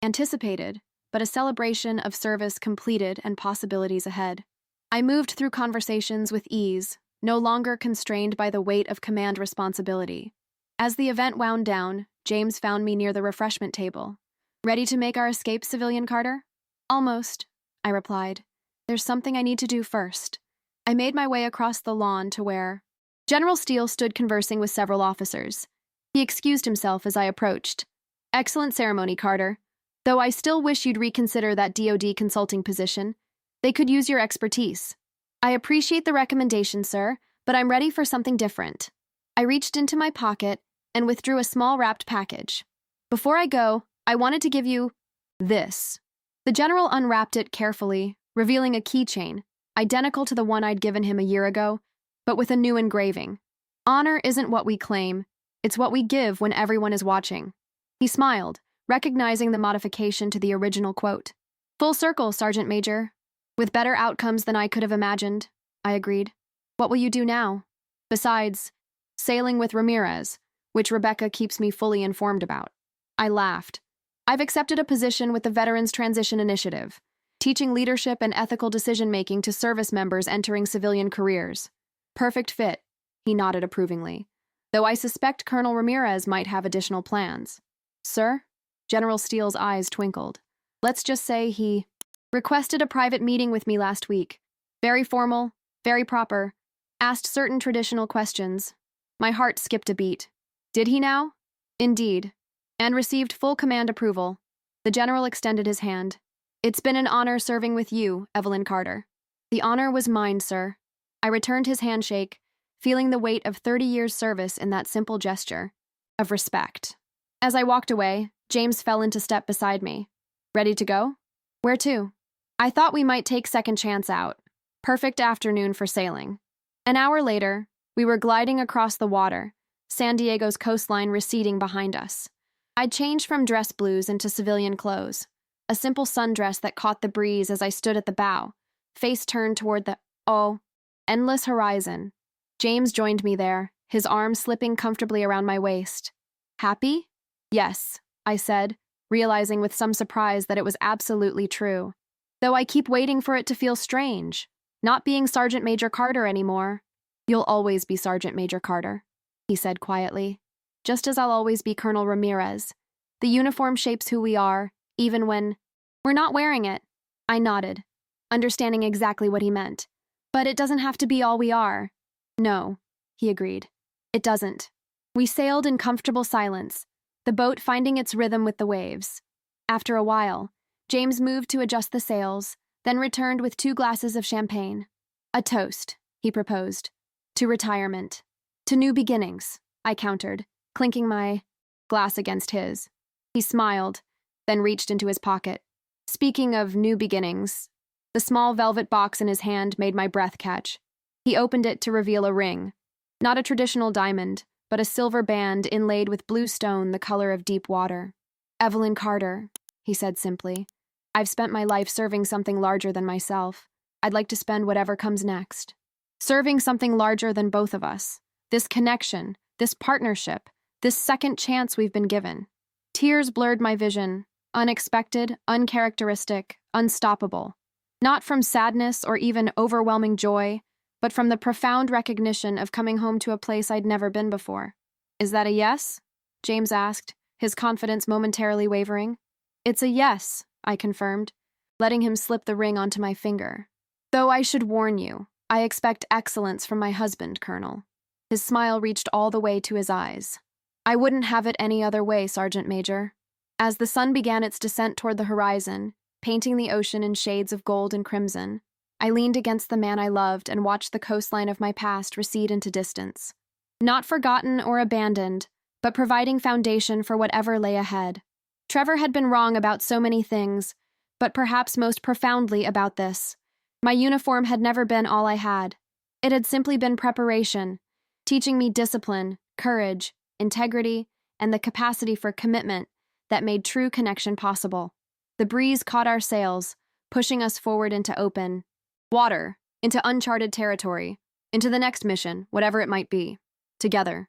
anticipated, but a celebration of service completed and possibilities ahead. I moved through conversations with ease, no longer constrained by the weight of command responsibility. As the event wound down, James found me near the refreshment table. "Ready to make our escape, Civilian Carter?" "Almost," I replied. "There's something I need to do first." I made my way across the lawn to where General Steele stood conversing with several officers. He excused himself as I approached. "Excellent ceremony, Carter. Though I still wish you'd reconsider that DoD consulting position. They could use your expertise." "I appreciate the recommendation, sir, but I'm ready for something different." I reached into my pocket and withdrew a small wrapped package. "Before I go, I wanted to give you this." The general unwrapped it carefully, revealing a keychain, identical to the one I'd given him a year ago, but with a new engraving. "Honor isn't what we claim, it's what we give when everyone is watching." He smiled, recognizing the modification to the original quote. "Full circle, Sergeant Major. With better outcomes than I could have imagined," I agreed. "What will you do now? Besides sailing with Ramirez, which Rebecca keeps me fully informed about." I laughed. "I've accepted a position with the Veterans Transition Initiative, teaching leadership and ethical decision-making to service members entering civilian careers." "Perfect fit," he nodded approvingly, "though I suspect Colonel Ramirez might have additional plans." "Sir?" General Steele's eyes twinkled. "Let's just say he requested a private meeting with me last week. Very formal, very proper, asked certain traditional questions." My heart skipped a beat. "Did he now?" "Indeed. And received full command approval." The general extended his hand. "It's been an honor serving with you, Evelyn Carter." "The honor was mine, sir." I returned his handshake, feeling the weight of 30 years' service in that simple gesture of respect. As I walked away, James fell into step beside me. "Ready to go?" "Where to?" "I thought we might take second chance out. Perfect afternoon for sailing." An hour later, we were gliding across the water, San Diego's coastline receding behind us. I'd changed from dress blues into civilian clothes, a simple sundress that caught the breeze as I stood at the bow, face turned toward the, endless horizon. James joined me there, his arm slipping comfortably around my waist. "Happy?" "Yes," I said, realizing with some surprise that it was absolutely true. "Though I keep waiting for it to feel strange, not being Sergeant Major Carter anymore." "You'll always be Sergeant Major Carter," he said quietly. "Just as I'll always be Colonel Ramirez. The uniform shapes who we are, even when we're not wearing it." I nodded, understanding exactly what he meant. "But it doesn't have to be all we are." "No," he agreed. "It doesn't." We sailed in comfortable silence, the boat finding its rhythm with the waves. After a while, James moved to adjust the sails, then returned with 2 glasses of champagne. "A toast," he proposed. "To retirement." "To new beginnings," I countered, clinking my glass against his. He smiled, then reached into his pocket. "Speaking of new beginnings," the small velvet box in his hand made my breath catch. He opened it to reveal a ring. Not a traditional diamond, but a silver band inlaid with blue stone the color of deep water. "Evelyn Carter," he said simply. "I've spent my life serving something larger than myself. I'd like to spend whatever comes next. Serving something larger than both of us. This connection, this partnership, this second chance we've been given." Tears blurred my vision, unexpected, uncharacteristic, unstoppable. Not from sadness or even overwhelming joy, but from the profound recognition of coming home to a place I'd never been before. "Is that a yes?" James asked, his confidence momentarily wavering. "It's a yes," I confirmed, letting him slip the ring onto my finger. "Though I should warn you, I expect excellence from my husband, Colonel." His smile reached all the way to his eyes. "I wouldn't have it any other way, Sergeant Major." As the sun began its descent toward the horizon, painting the ocean in shades of gold and crimson, I leaned against the man I loved and watched the coastline of my past recede into distance. Not forgotten or abandoned, but providing foundation for whatever lay ahead. Trevor had been wrong about so many things, but perhaps most profoundly about this. My uniform had never been all I had. It had simply been preparation, teaching me discipline, courage, integrity, and the capacity for commitment that made true connection possible. The breeze caught our sails, pushing us forward into open water, into uncharted territory, into the next mission, whatever it might be. Together.